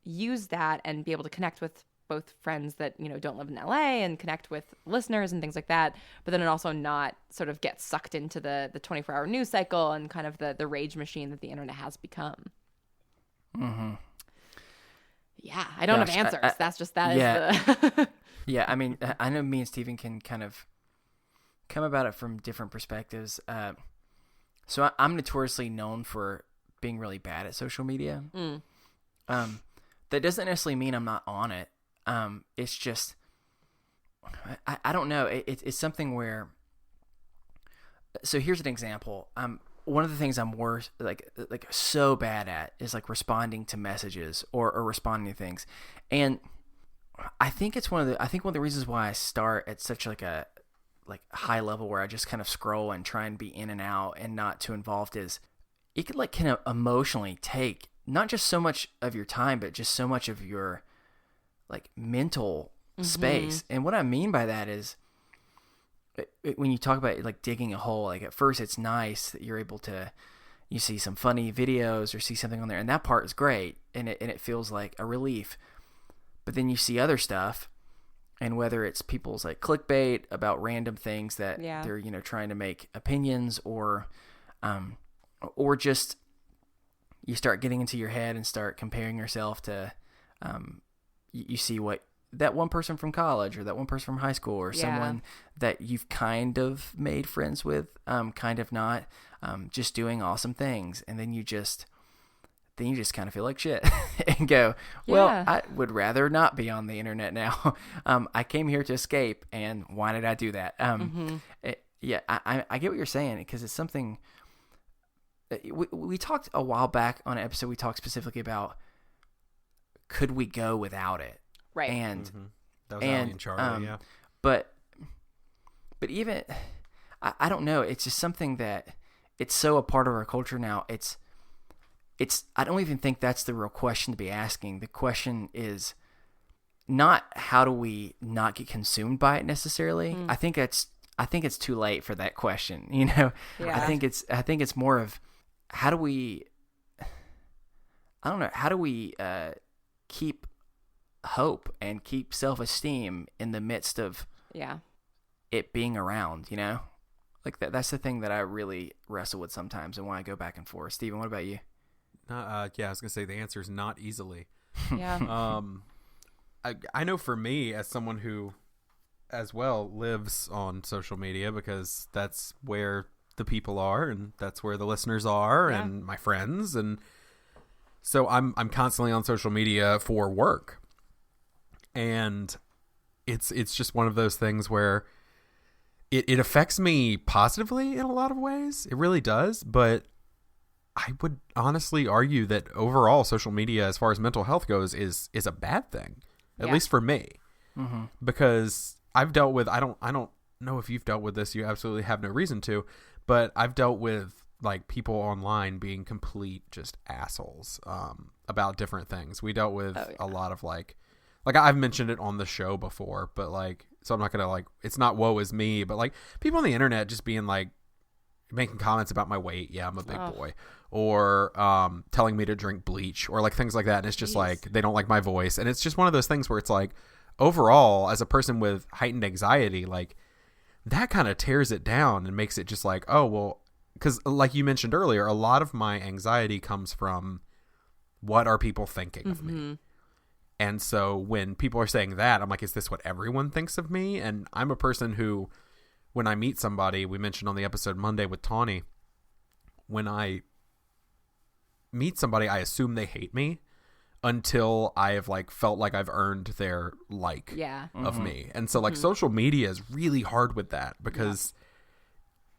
use that and be able to connect with both friends that, don't live in LA and connect with listeners and things like that, but then also not sort of get sucked into the 24-hour news cycle and kind of the rage machine that the internet has become. Mm-hmm. Yeah, I don't have answers. That's just that. Yeah. Is the Yeah, I mean, I know me and Steven can kind of come about it from different perspectives. So I'm notoriously known for being really bad at social media. That doesn't necessarily mean I'm not on it. It's just, I don't know. It's something where, so here's an example. One of the things I'm worse, like so bad at is like responding to messages or responding to things. And I think one of the reasons why I start at such like a high level where I just kind of scroll and try and be in and out and not too involved is it could like kind of emotionally take not just so much of your time, but just so much of your like mental space. And what I mean by that is when you talk about like digging a hole, like at first it's nice that you're able to, you see some funny videos or see something on there, and that part is great, and it feels like a relief. But then you see other stuff, and whether it's people's like clickbait about random things that they're, trying to make opinions, or just you start getting into your head and start comparing yourself to, you see what that one person from college or that one person from high school or someone that you've kind of made friends with, kind of not, just doing awesome things. And then you just kind of feel like shit and go, well, I would rather not be on the internet now. I came here to escape, and why did I do that? I get what you're saying, because it's something we talked a while back on an episode. We talked specifically about, could we go without it? Right. And that was Ali and Charlie, But even, I don't know. It's just something that it's so a part of our culture now. I don't even think that's the real question to be asking. The question is not how do we not get consumed by it necessarily. I think it's too late for that question. Yeah. I think it's more of how do we keep hope and keep self-esteem in the midst of it being around, like that's the thing that I really wrestle with sometimes, and why I go back and forth. Steven, what about you? I was gonna say the answer is not easily. Yeah. I know for me, as someone who as well lives on social media, because that's where the people are and that's where the listeners are and my friends, and so I'm constantly on social media for work, and it's just one of those things where it affects me positively in a lot of ways. It really does, but I would honestly argue that overall social media, as far as mental health goes, is a bad thing, at least for me, because I've dealt with, I don't know if you've dealt with this. You absolutely have no reason to, but I've dealt with like people online being complete just assholes about different things. We dealt with a lot of like I've mentioned it on the show before, but like, so I'm not gonna like, it's not woe is me, but like people on the internet just being like making comments about my weight. Yeah, I'm a big boy. Or telling me to drink bleach, or like things like that. And it's just like, they don't like my voice. And it's just one of those things where it's like, overall, as a person with heightened anxiety, like that kind of tears it down and makes it just like, oh, well, because like you mentioned earlier, a lot of my anxiety comes from what are people thinking of me? And so when people are saying that, I'm like, is this what everyone thinks of me? And I'm a person who, when I meet somebody, we mentioned on the episode Monday with Tawny, when I meet somebody, I assume they hate me until I have like felt like I've earned their of me. And so like social media is really hard with that, because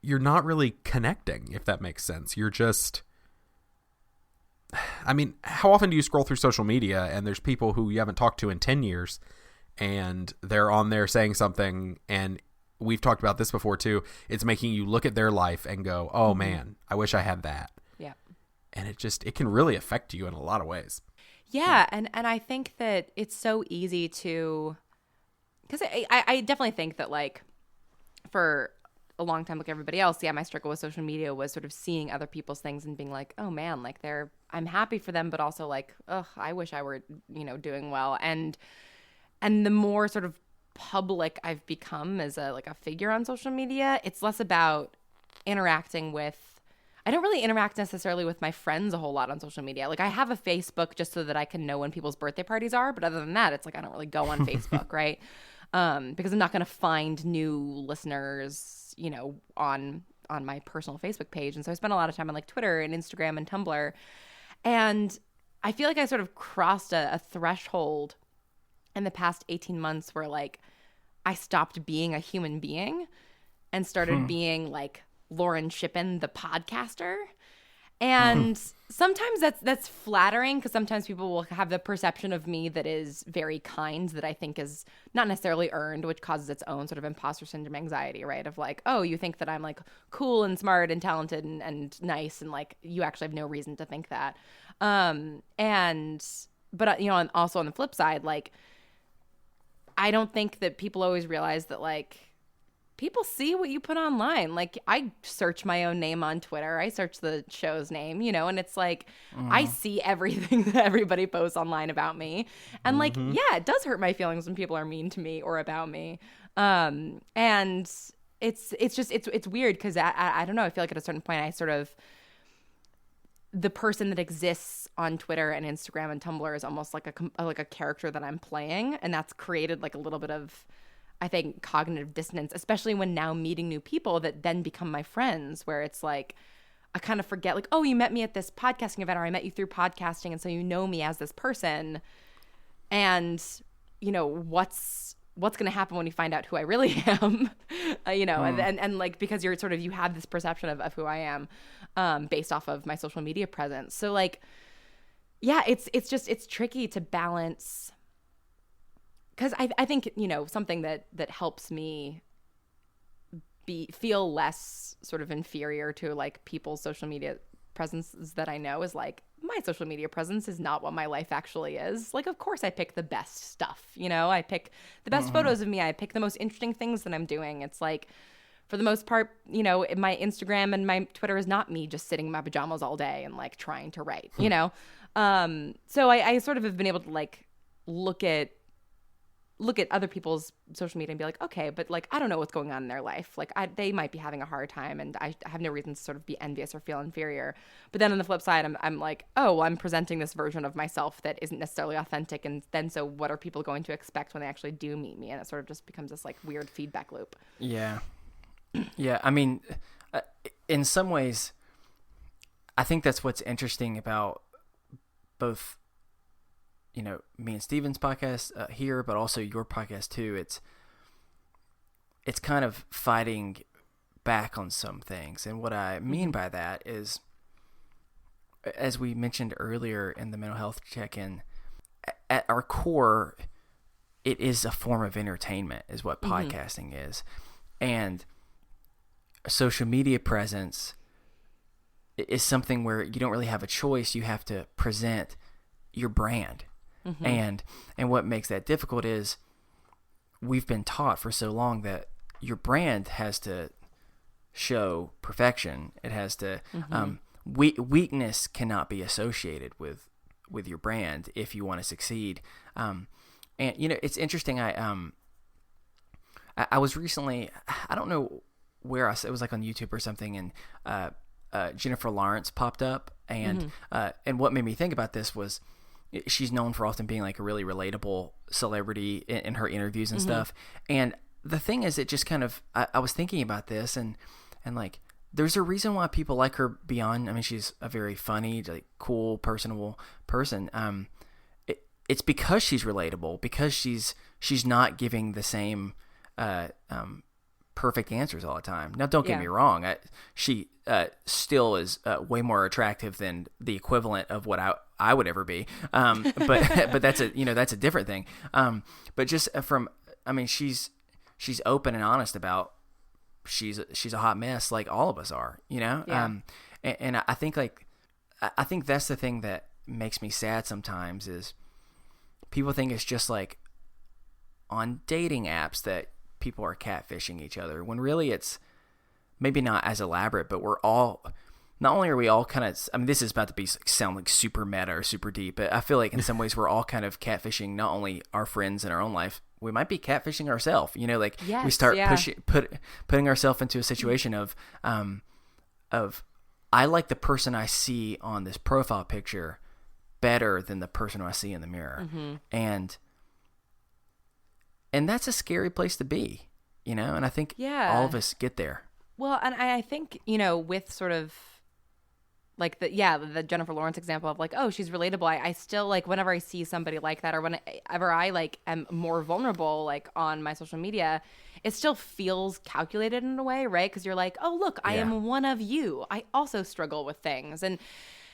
you're not really connecting, if that makes sense. You're just, I mean, how often do you scroll through social media and there's people who you haven't talked to in 10 years and they're on there saying something, and we've talked about this before too, it's making you look at their life and go, oh man, I wish I had that. Yeah. And it can really affect you in a lot of ways. Yeah. And I think that it's so easy to because I definitely think that like for a long time, like everybody else, my struggle with social media was sort of seeing other people's things and being like, oh man, like I'm happy for them, but also like, ugh, I wish I were, doing well. And the more sort of public I've become as a figure on social media, it's less about interacting with, I don't really interact necessarily with my friends a whole lot on social media. Like I have a Facebook just so that I can know when people's birthday parties are. But other than that, it's like I don't really go on Facebook, right? Because I'm not going to find new listeners, on my personal Facebook page. And so I spend a lot of time on like Twitter and Instagram and Tumblr. And I feel like I sort of crossed a threshold in the past 18 months where like I stopped being a human being and started being like Lauren Shippen, the podcaster. And sometimes that's flattering because sometimes people will have the perception of me that is very kind that I think is not necessarily earned, which causes its own sort of imposter syndrome anxiety, right? Of like, oh, you think that I'm like cool and smart and talented and nice, and like you actually have no reason to think that. But also on the flip side, like I don't think that people always realize that like people see what you put online. Like I search my own name on Twitter. I search the show's name, and it's like I see everything that everybody posts online about me. And like, yeah, it does hurt my feelings when people are mean to me or about me. And it's weird because I don't know. I feel like at a certain point I sort of, the person that exists on Twitter and Instagram and Tumblr is almost like a character that I'm playing. And that's created like a little bit of, I think, cognitive dissonance, especially when now meeting new people that then become my friends, where it's like I kind of forget like, oh, you met me at this podcasting event, or I met you through podcasting, and so you know me as this person. And what's going to happen when you find out who I really am, and like, because you're sort of, you have this perception of who I am based off of my social media presence. So like, yeah, it's tricky to balance. Because I think, something that helps me feel less sort of inferior to like people's social media presences that I know is like, my social media presence is not what my life actually is. Like, of course I pick the best stuff, I pick the best photos of me. I pick the most interesting things that I'm doing. It's like, for the most part, my Instagram and my Twitter is not me just sitting in my pajamas all day and like trying to write, So I sort of have been able to like look at other people's social media and be like, okay, but like, I don't know what's going on in their life. Like they might be having a hard time and I have no reason to sort of be envious or feel inferior. But then on the flip side, I'm like, oh, well, I'm presenting this version of myself that isn't necessarily authentic. And then so what are people going to expect when they actually do meet me? And it sort of just becomes this like weird feedback loop. Yeah. Yeah. I mean, in some ways, I think that's what's interesting about both me and Steven's podcast here, but also your podcast too. It's kind of fighting back on some things. And what I mean by that is, as we mentioned earlier in the mental health check-in, at our core, it is a form of entertainment is what podcasting is. And social media presence is something where you don't really have a choice. You have to present your brand. And what makes that difficult is we've been taught for so long that your brand has to show perfection. It has to weakness cannot be associated with your brand if you want to succeed. And it's interesting. I was recently, I don't know where it was like on YouTube or something, and Jennifer Lawrence popped up, and what made me think about this was, she's known for often being like a really relatable celebrity in her interviews and stuff. And the thing is, it just kind of, I was thinking about this and like, there's a reason why people like her beyond, I mean, she's a very funny, like cool, personable person. It's because she's relatable, because she's not giving the same, perfect answers all the time. Now, don't get me wrong. She still is way more attractive than the equivalent of what I would ever be. But that's a different thing. But just from, I mean, she's open and honest about she's a hot mess, like all of us are, Yeah. And I think I think that's the thing that makes me sad sometimes is people think it's just like on dating apps that people are catfishing each other, when really it's maybe not as elaborate, but not only are we all kind of, I mean, this is about to sound like super meta or super deep, but I feel like in some ways we're all kind of catfishing not only our friends in our own life, we might be catfishing ourselves, like we start putting ourselves into a situation of I like the person I see on this profile picture better than the person who I see in the mirror. And that's a scary place to be, and I think all of us get there. Well, and I think, with sort of like the Jennifer Lawrence example of like, oh, she's relatable. I still like whenever I see somebody like that, or whenever I like am more vulnerable, like on my social media, it still feels calculated in a way, right? Because you're like, oh, look, I am one of you. I also struggle with things. And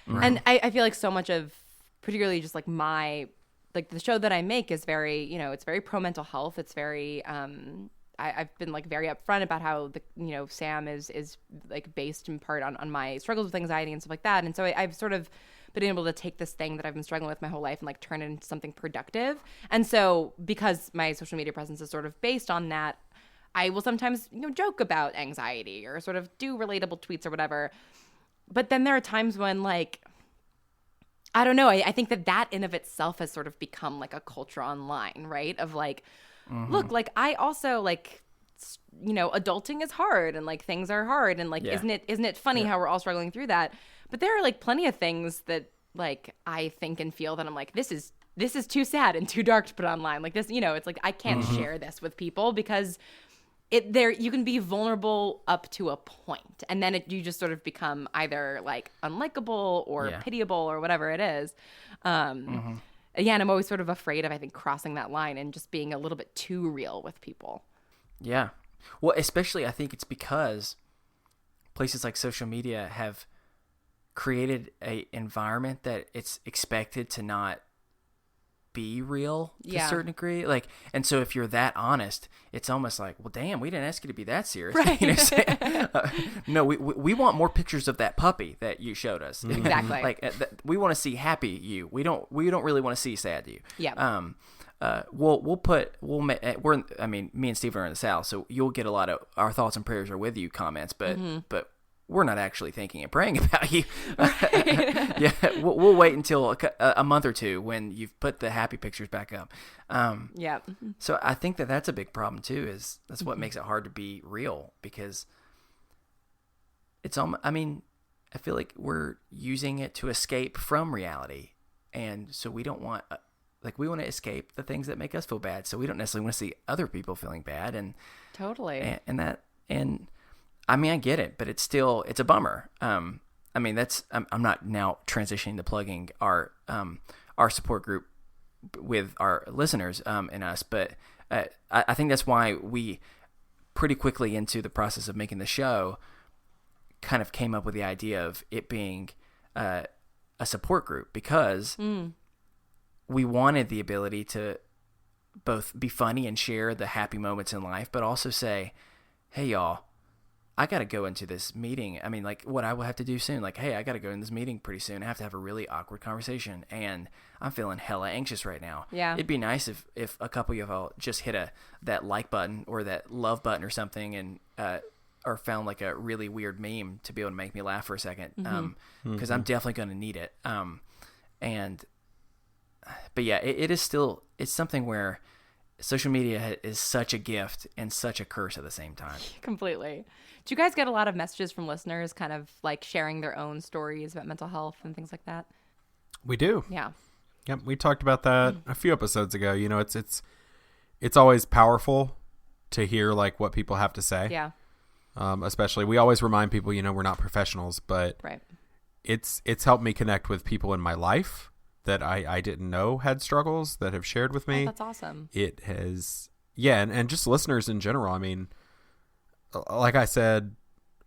I feel like so much of particularly just like the show that I make is very, it's very pro mental health. It's very, I've been like very upfront about how Sam is like based in part on my struggles with anxiety and stuff like that. And so I've sort of been able to take this thing that I've been struggling with my whole life and like turn it into something productive. And so because my social media presence is sort of based on that, I will sometimes, joke about anxiety or sort of do relatable tweets or whatever. But then there are times when like, I don't know. I think that in of itself has sort of become like a culture online, right? Of like, look, like I also like, adulting is hard and like things are hard and like, isn't it funny how we're all struggling through that? But there are like plenty of things that like I think and feel that I'm like, this is too sad and too dark to put online. Like this, it's like I can't share this with people because you can be vulnerable up to a point, and then you just sort of become either like unlikable or pitiable or whatever it is. Yeah, and I'm always sort of afraid of, I think, crossing that line and just being a little bit too real with people. Yeah. Well, especially I think it's because places like social media have created an environment that it's expected to not be real to a certain degree. Like, and so if you're that honest, it's almost like, well, damn, we didn't ask you to be that serious. Right. No, we want more pictures of that puppy that you showed us. Exactly. Like we want to see happy you. We don't really want to see sad you. Yeah. Me and Steve are in the South, so you'll get a lot of our thoughts and prayers are with you comments, but we're not actually thinking and praying about you. Right. Yeah, we'll wait until a month or two when you've put the happy pictures back up. So I think that's a big problem too. That's what makes it hard to be real, because it's I feel like we're using it to escape from reality, and so we don't want. We want to escape the things that make us feel bad, so we don't necessarily want to see other people feeling bad. And totally. I get it, but it's a bummer. I'm not now transitioning to plugging our support group with our listeners and us, but I think that's why we pretty quickly into the process of making the show kind of came up with the idea of it being a support group, because we wanted the ability to both be funny and share the happy moments in life, but also say, hey, y'all, I got to go into this meeting. What I will have to do soon. Hey, I got to go in this meeting pretty soon. I have to have a really awkward conversation, and I'm feeling hella anxious right now. Yeah. It'd be nice if a couple of y'all just hit that like button or that love button or something, and or found like a really weird meme to be able to make me laugh for a second, because I'm definitely going to need it. But yeah, it is still, it's something where social media is such a gift and such a curse at the same time. Completely. Do you guys get a lot of messages from listeners kind of like sharing their own stories about mental health and things like that? We do. Yeah. Yep. We talked about that a few episodes ago. It's always powerful to hear like what people have to say. Yeah. Especially, we always remind people, we're not professionals, but right. It's helped me connect with people in my life that I didn't know had struggles that have shared with me. Oh, that's awesome. It has, and just listeners in general. Like I said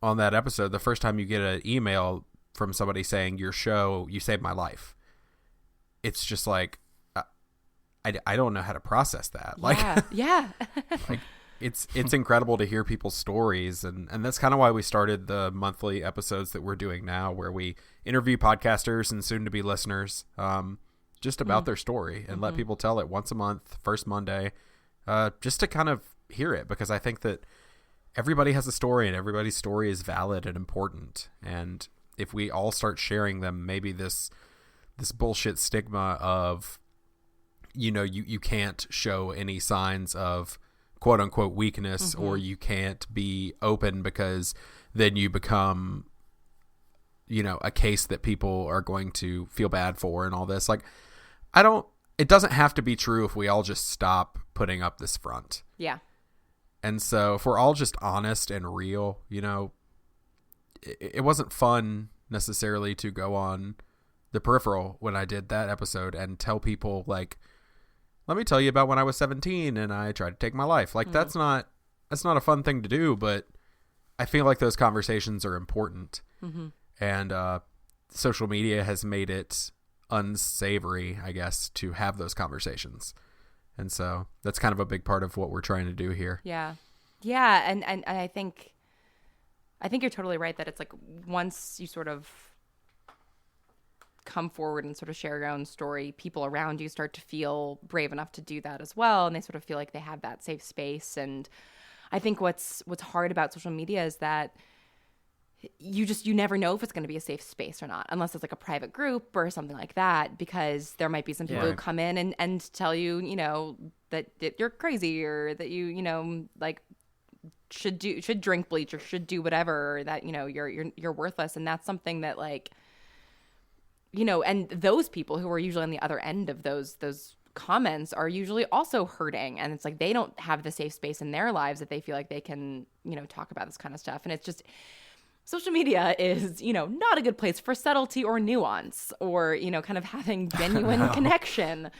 on that episode, the first time you get an email from somebody saying your show, you saved my life, it's just like, I don't know how to process that. Yeah. Like, it's incredible to hear people's stories, and that's kind of why we started the monthly episodes that we're doing now, where we interview podcasters and soon to be listeners just about their story and let people tell it once a month, first Monday. just to kind of hear it, because I think that everybody has a story and everybody's story is valid and important. And if we all start sharing them, maybe this bullshit stigma of, you can't show any signs of quote unquote weakness, or you can't be open because then you become, a case that people are going to feel bad for and all this. Like, it doesn't have to be true if we all just stop putting up this front. Yeah. And so if we're all just honest and real, it wasn't fun necessarily to go on the peripheral when I did that episode and tell people, like, let me tell you about when I was 17 and I tried to take my life. Like, that's not a fun thing to do, but I feel like those conversations are important. And social media has made it unsavory, I guess, to have those conversations. And so that's kind of a big part of what we're trying to do here. Yeah. And I think you're totally right that it's like, once you sort of come forward and sort of share your own story, people around you start to feel brave enough to do that as well. And they sort of feel like they have that safe space. And I think what's hard about social media is that you never know if it's going to be a safe space or not, unless it's like a private group or something like that, because there might be some people who come in and tell you, that you're crazy, or that you like should drink bleach, or should do whatever, or that, you're worthless. And that's something that, like, and those people who are usually on the other end of those comments are usually also hurting. And it's like, they don't have the safe space in their lives that they feel like they can, talk about this kind of stuff. And it's just, social media is, not a good place for subtlety or nuance, or, kind of having genuine connection.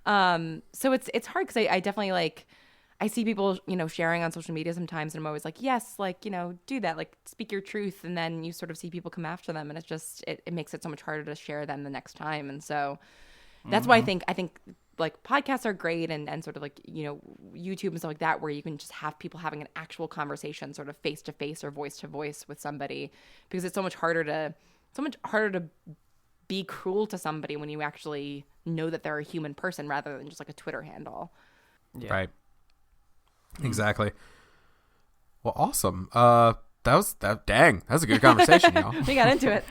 So it's hard, because I definitely, like, I see people, sharing on social media sometimes, and I'm always like, yes, like, do that, like, speak your truth. And then you sort of see people come after them, and it's just, it makes it so much harder to share them the next time. And so that's why I think like podcasts are great, and sort of like, YouTube and stuff like that, where you can just have people having an actual conversation, sort of face to face or voice to voice with somebody, because it's so much harder to be cruel to somebody when you actually know that they're a human person, rather than just like a Twitter handle. Yeah. Right. Exactly. Well, awesome. Dang, that was a good conversation, y'all. We got into it.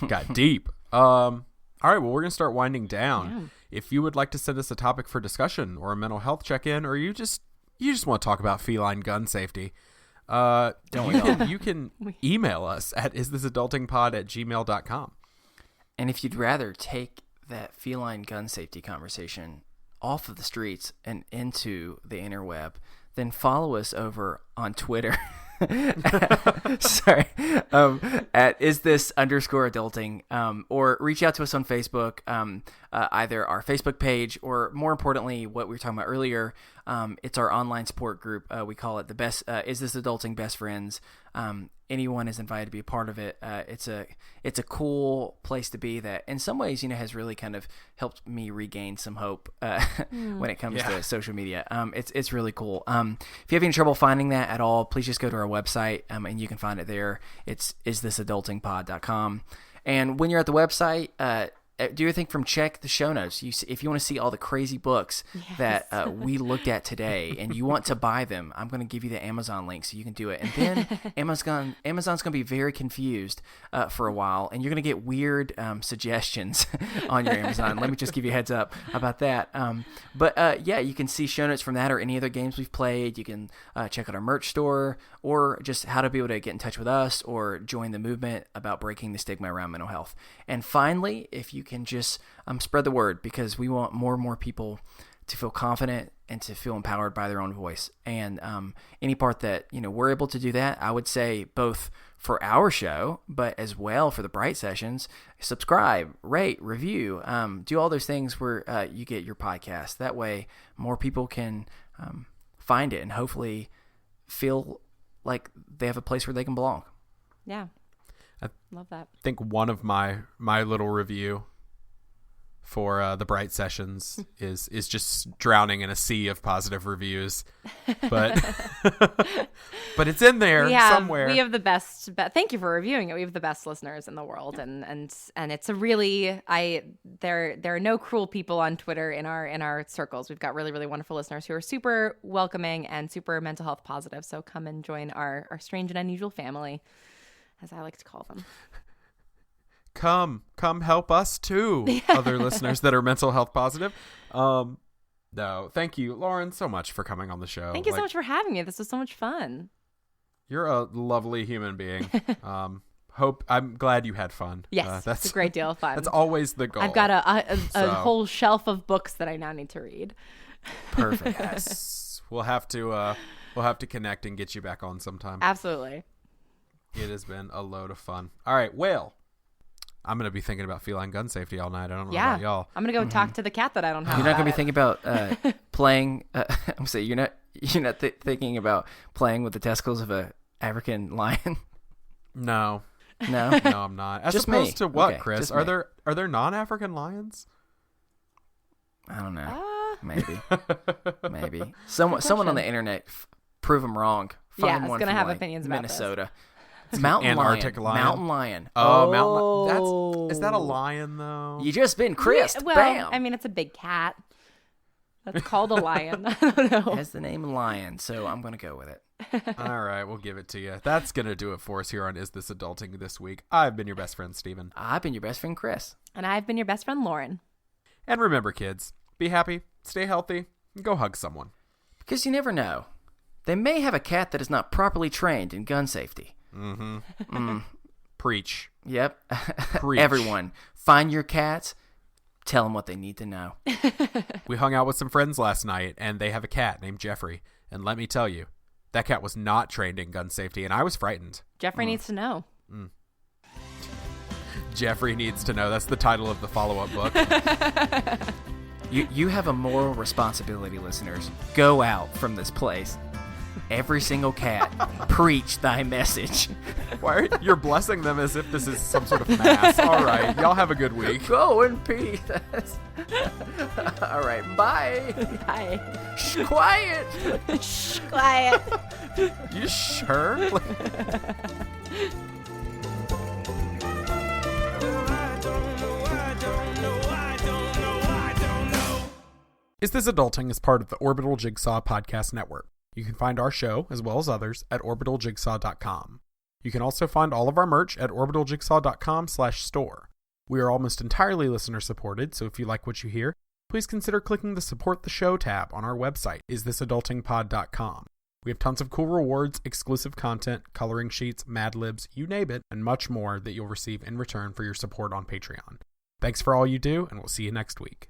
Got deep. All right, well, we're going to start winding down. Yeah. If you would like to send us a topic for discussion, or a mental health check-in, or you just want to talk about feline gun safety, you can email us at isthisadultingpod@gmail.com. And if you'd rather take that feline gun safety conversation off of the streets and into the interweb, then follow us over on Twitter. Sorry. At @istthis_adulting, or reach out to us on Facebook, either our Facebook page, or more importantly, what we were talking about earlier, it's our online support group. We call it the best, Is This Adulting Best Friends. Anyone is invited to be a part of it. It's a cool place to be, that in some ways, has really kind of helped me regain some hope when it comes to social media. It's really cool. If you have any trouble finding that at all, please just go to our website, and you can find it there. It's isthisadultingpod.com. And when you're at the website, do your thing from check the show notes. If you want to see all the crazy books that we looked at today, and you want to buy them, I'm going to give you the Amazon link so you can do it. And then Amazon's going to be very confused for a while, and you're going to get weird suggestions on your Amazon. Let me just give you a heads up about that. But you can see show notes from that, or any other games we've played. You can check out our merch store, or just how to be able to get in touch with us, or join the movement about breaking the stigma around mental health. And finally, if you can just spread the word, because we want more and more people to feel confident and to feel empowered by their own voice. And any part that we're able to do that, I would say, both for our show, but as well for the Bright Sessions, subscribe, rate, review, do all those things where you get your podcast. That way more people can find it, and hopefully feel like they have a place where they can belong. Yeah. Love that. I think one of my little review for the Bright Sessions is just drowning in a sea of positive reviews, but but it's in there somewhere. We have the best. Thank you for reviewing it. We have the best listeners in the world, and it's a really there are no cruel people on Twitter in our circles. We've got really, really wonderful listeners who are super welcoming and super mental health positive. So come and join our strange and unusual family, as I like to call them. Come help us too, other listeners that are mental health positive. No, thank you, Lauren, so much for coming on the show. Thank you so much for having me. This was so much fun. You're a lovely human being. I'm glad you had fun. Yes, that's a great deal of fun. That's always the goal. I've got a whole shelf of books that I now need to read. Perfect. Yes, we'll have to connect and get you back on sometime. Absolutely. It has been a load of fun. All right, well, I'm going to be thinking about feline gun safety all night. I don't know about y'all. I'm going to go talk to the cat that I don't have. You're not going to be thinking about playing. I'm saying you're not thinking about playing with the testicles of a African lion. No, no, I'm not. As just opposed me. to what, Okay, Chris? just Are me. there non-African lions? I don't know. Maybe. Someone on the internet prove them wrong. Find it's one going to from, have like, opinions about this. Minnesota. It's mountain Antarctic lion. lion. Mountain lion. Oh, is that a lion though? You just been crisped. Well, Bam. I mean, it's a big cat. That's called a lion. I don't know. It has the name lion, so I'm going to go with it. All right, we'll give it to you. That's going to do it for us here on Is This Adulting this week. I've been your best friend, Steven. I've been your best friend, Chris. And I've been your best friend, Lauren. And remember, kids, be happy, stay healthy, and go hug someone. Because you never know. They may have a cat that is not properly trained in gun safety. Preach. Yep. Preach. Everyone, find your cats. Tell them what they need to know. We hung out with some friends last night, and they have a cat named Jeffrey. And let me tell you, that cat was not trained in gun safety, and I was frightened. Jeffrey needs to know. Jeffrey Needs to Know. That's the title of the follow-up book. You have a moral responsibility, listeners. Go out from this place. Every single cat, preach thy message. You're blessing them as if this is some sort of mass. All right, y'all have a good week. Go in peace. All right, bye. Bye. Shh, quiet. Shh, quiet. You sure? Is This Adulting is part of the Orbital Jigsaw Podcast Network. You can find our show, as well as others, at orbitaljigsaw.com. You can also find all of our merch at orbitaljigsaw.com/store. We are almost entirely listener-supported, so if you like what you hear, please consider clicking the Support the Show tab on our website, isthisadultingpod.com. We have tons of cool rewards, exclusive content, coloring sheets, Mad Libs, you name it, and much more that you'll receive in return for your support on Patreon. Thanks for all you do, and we'll see you next week.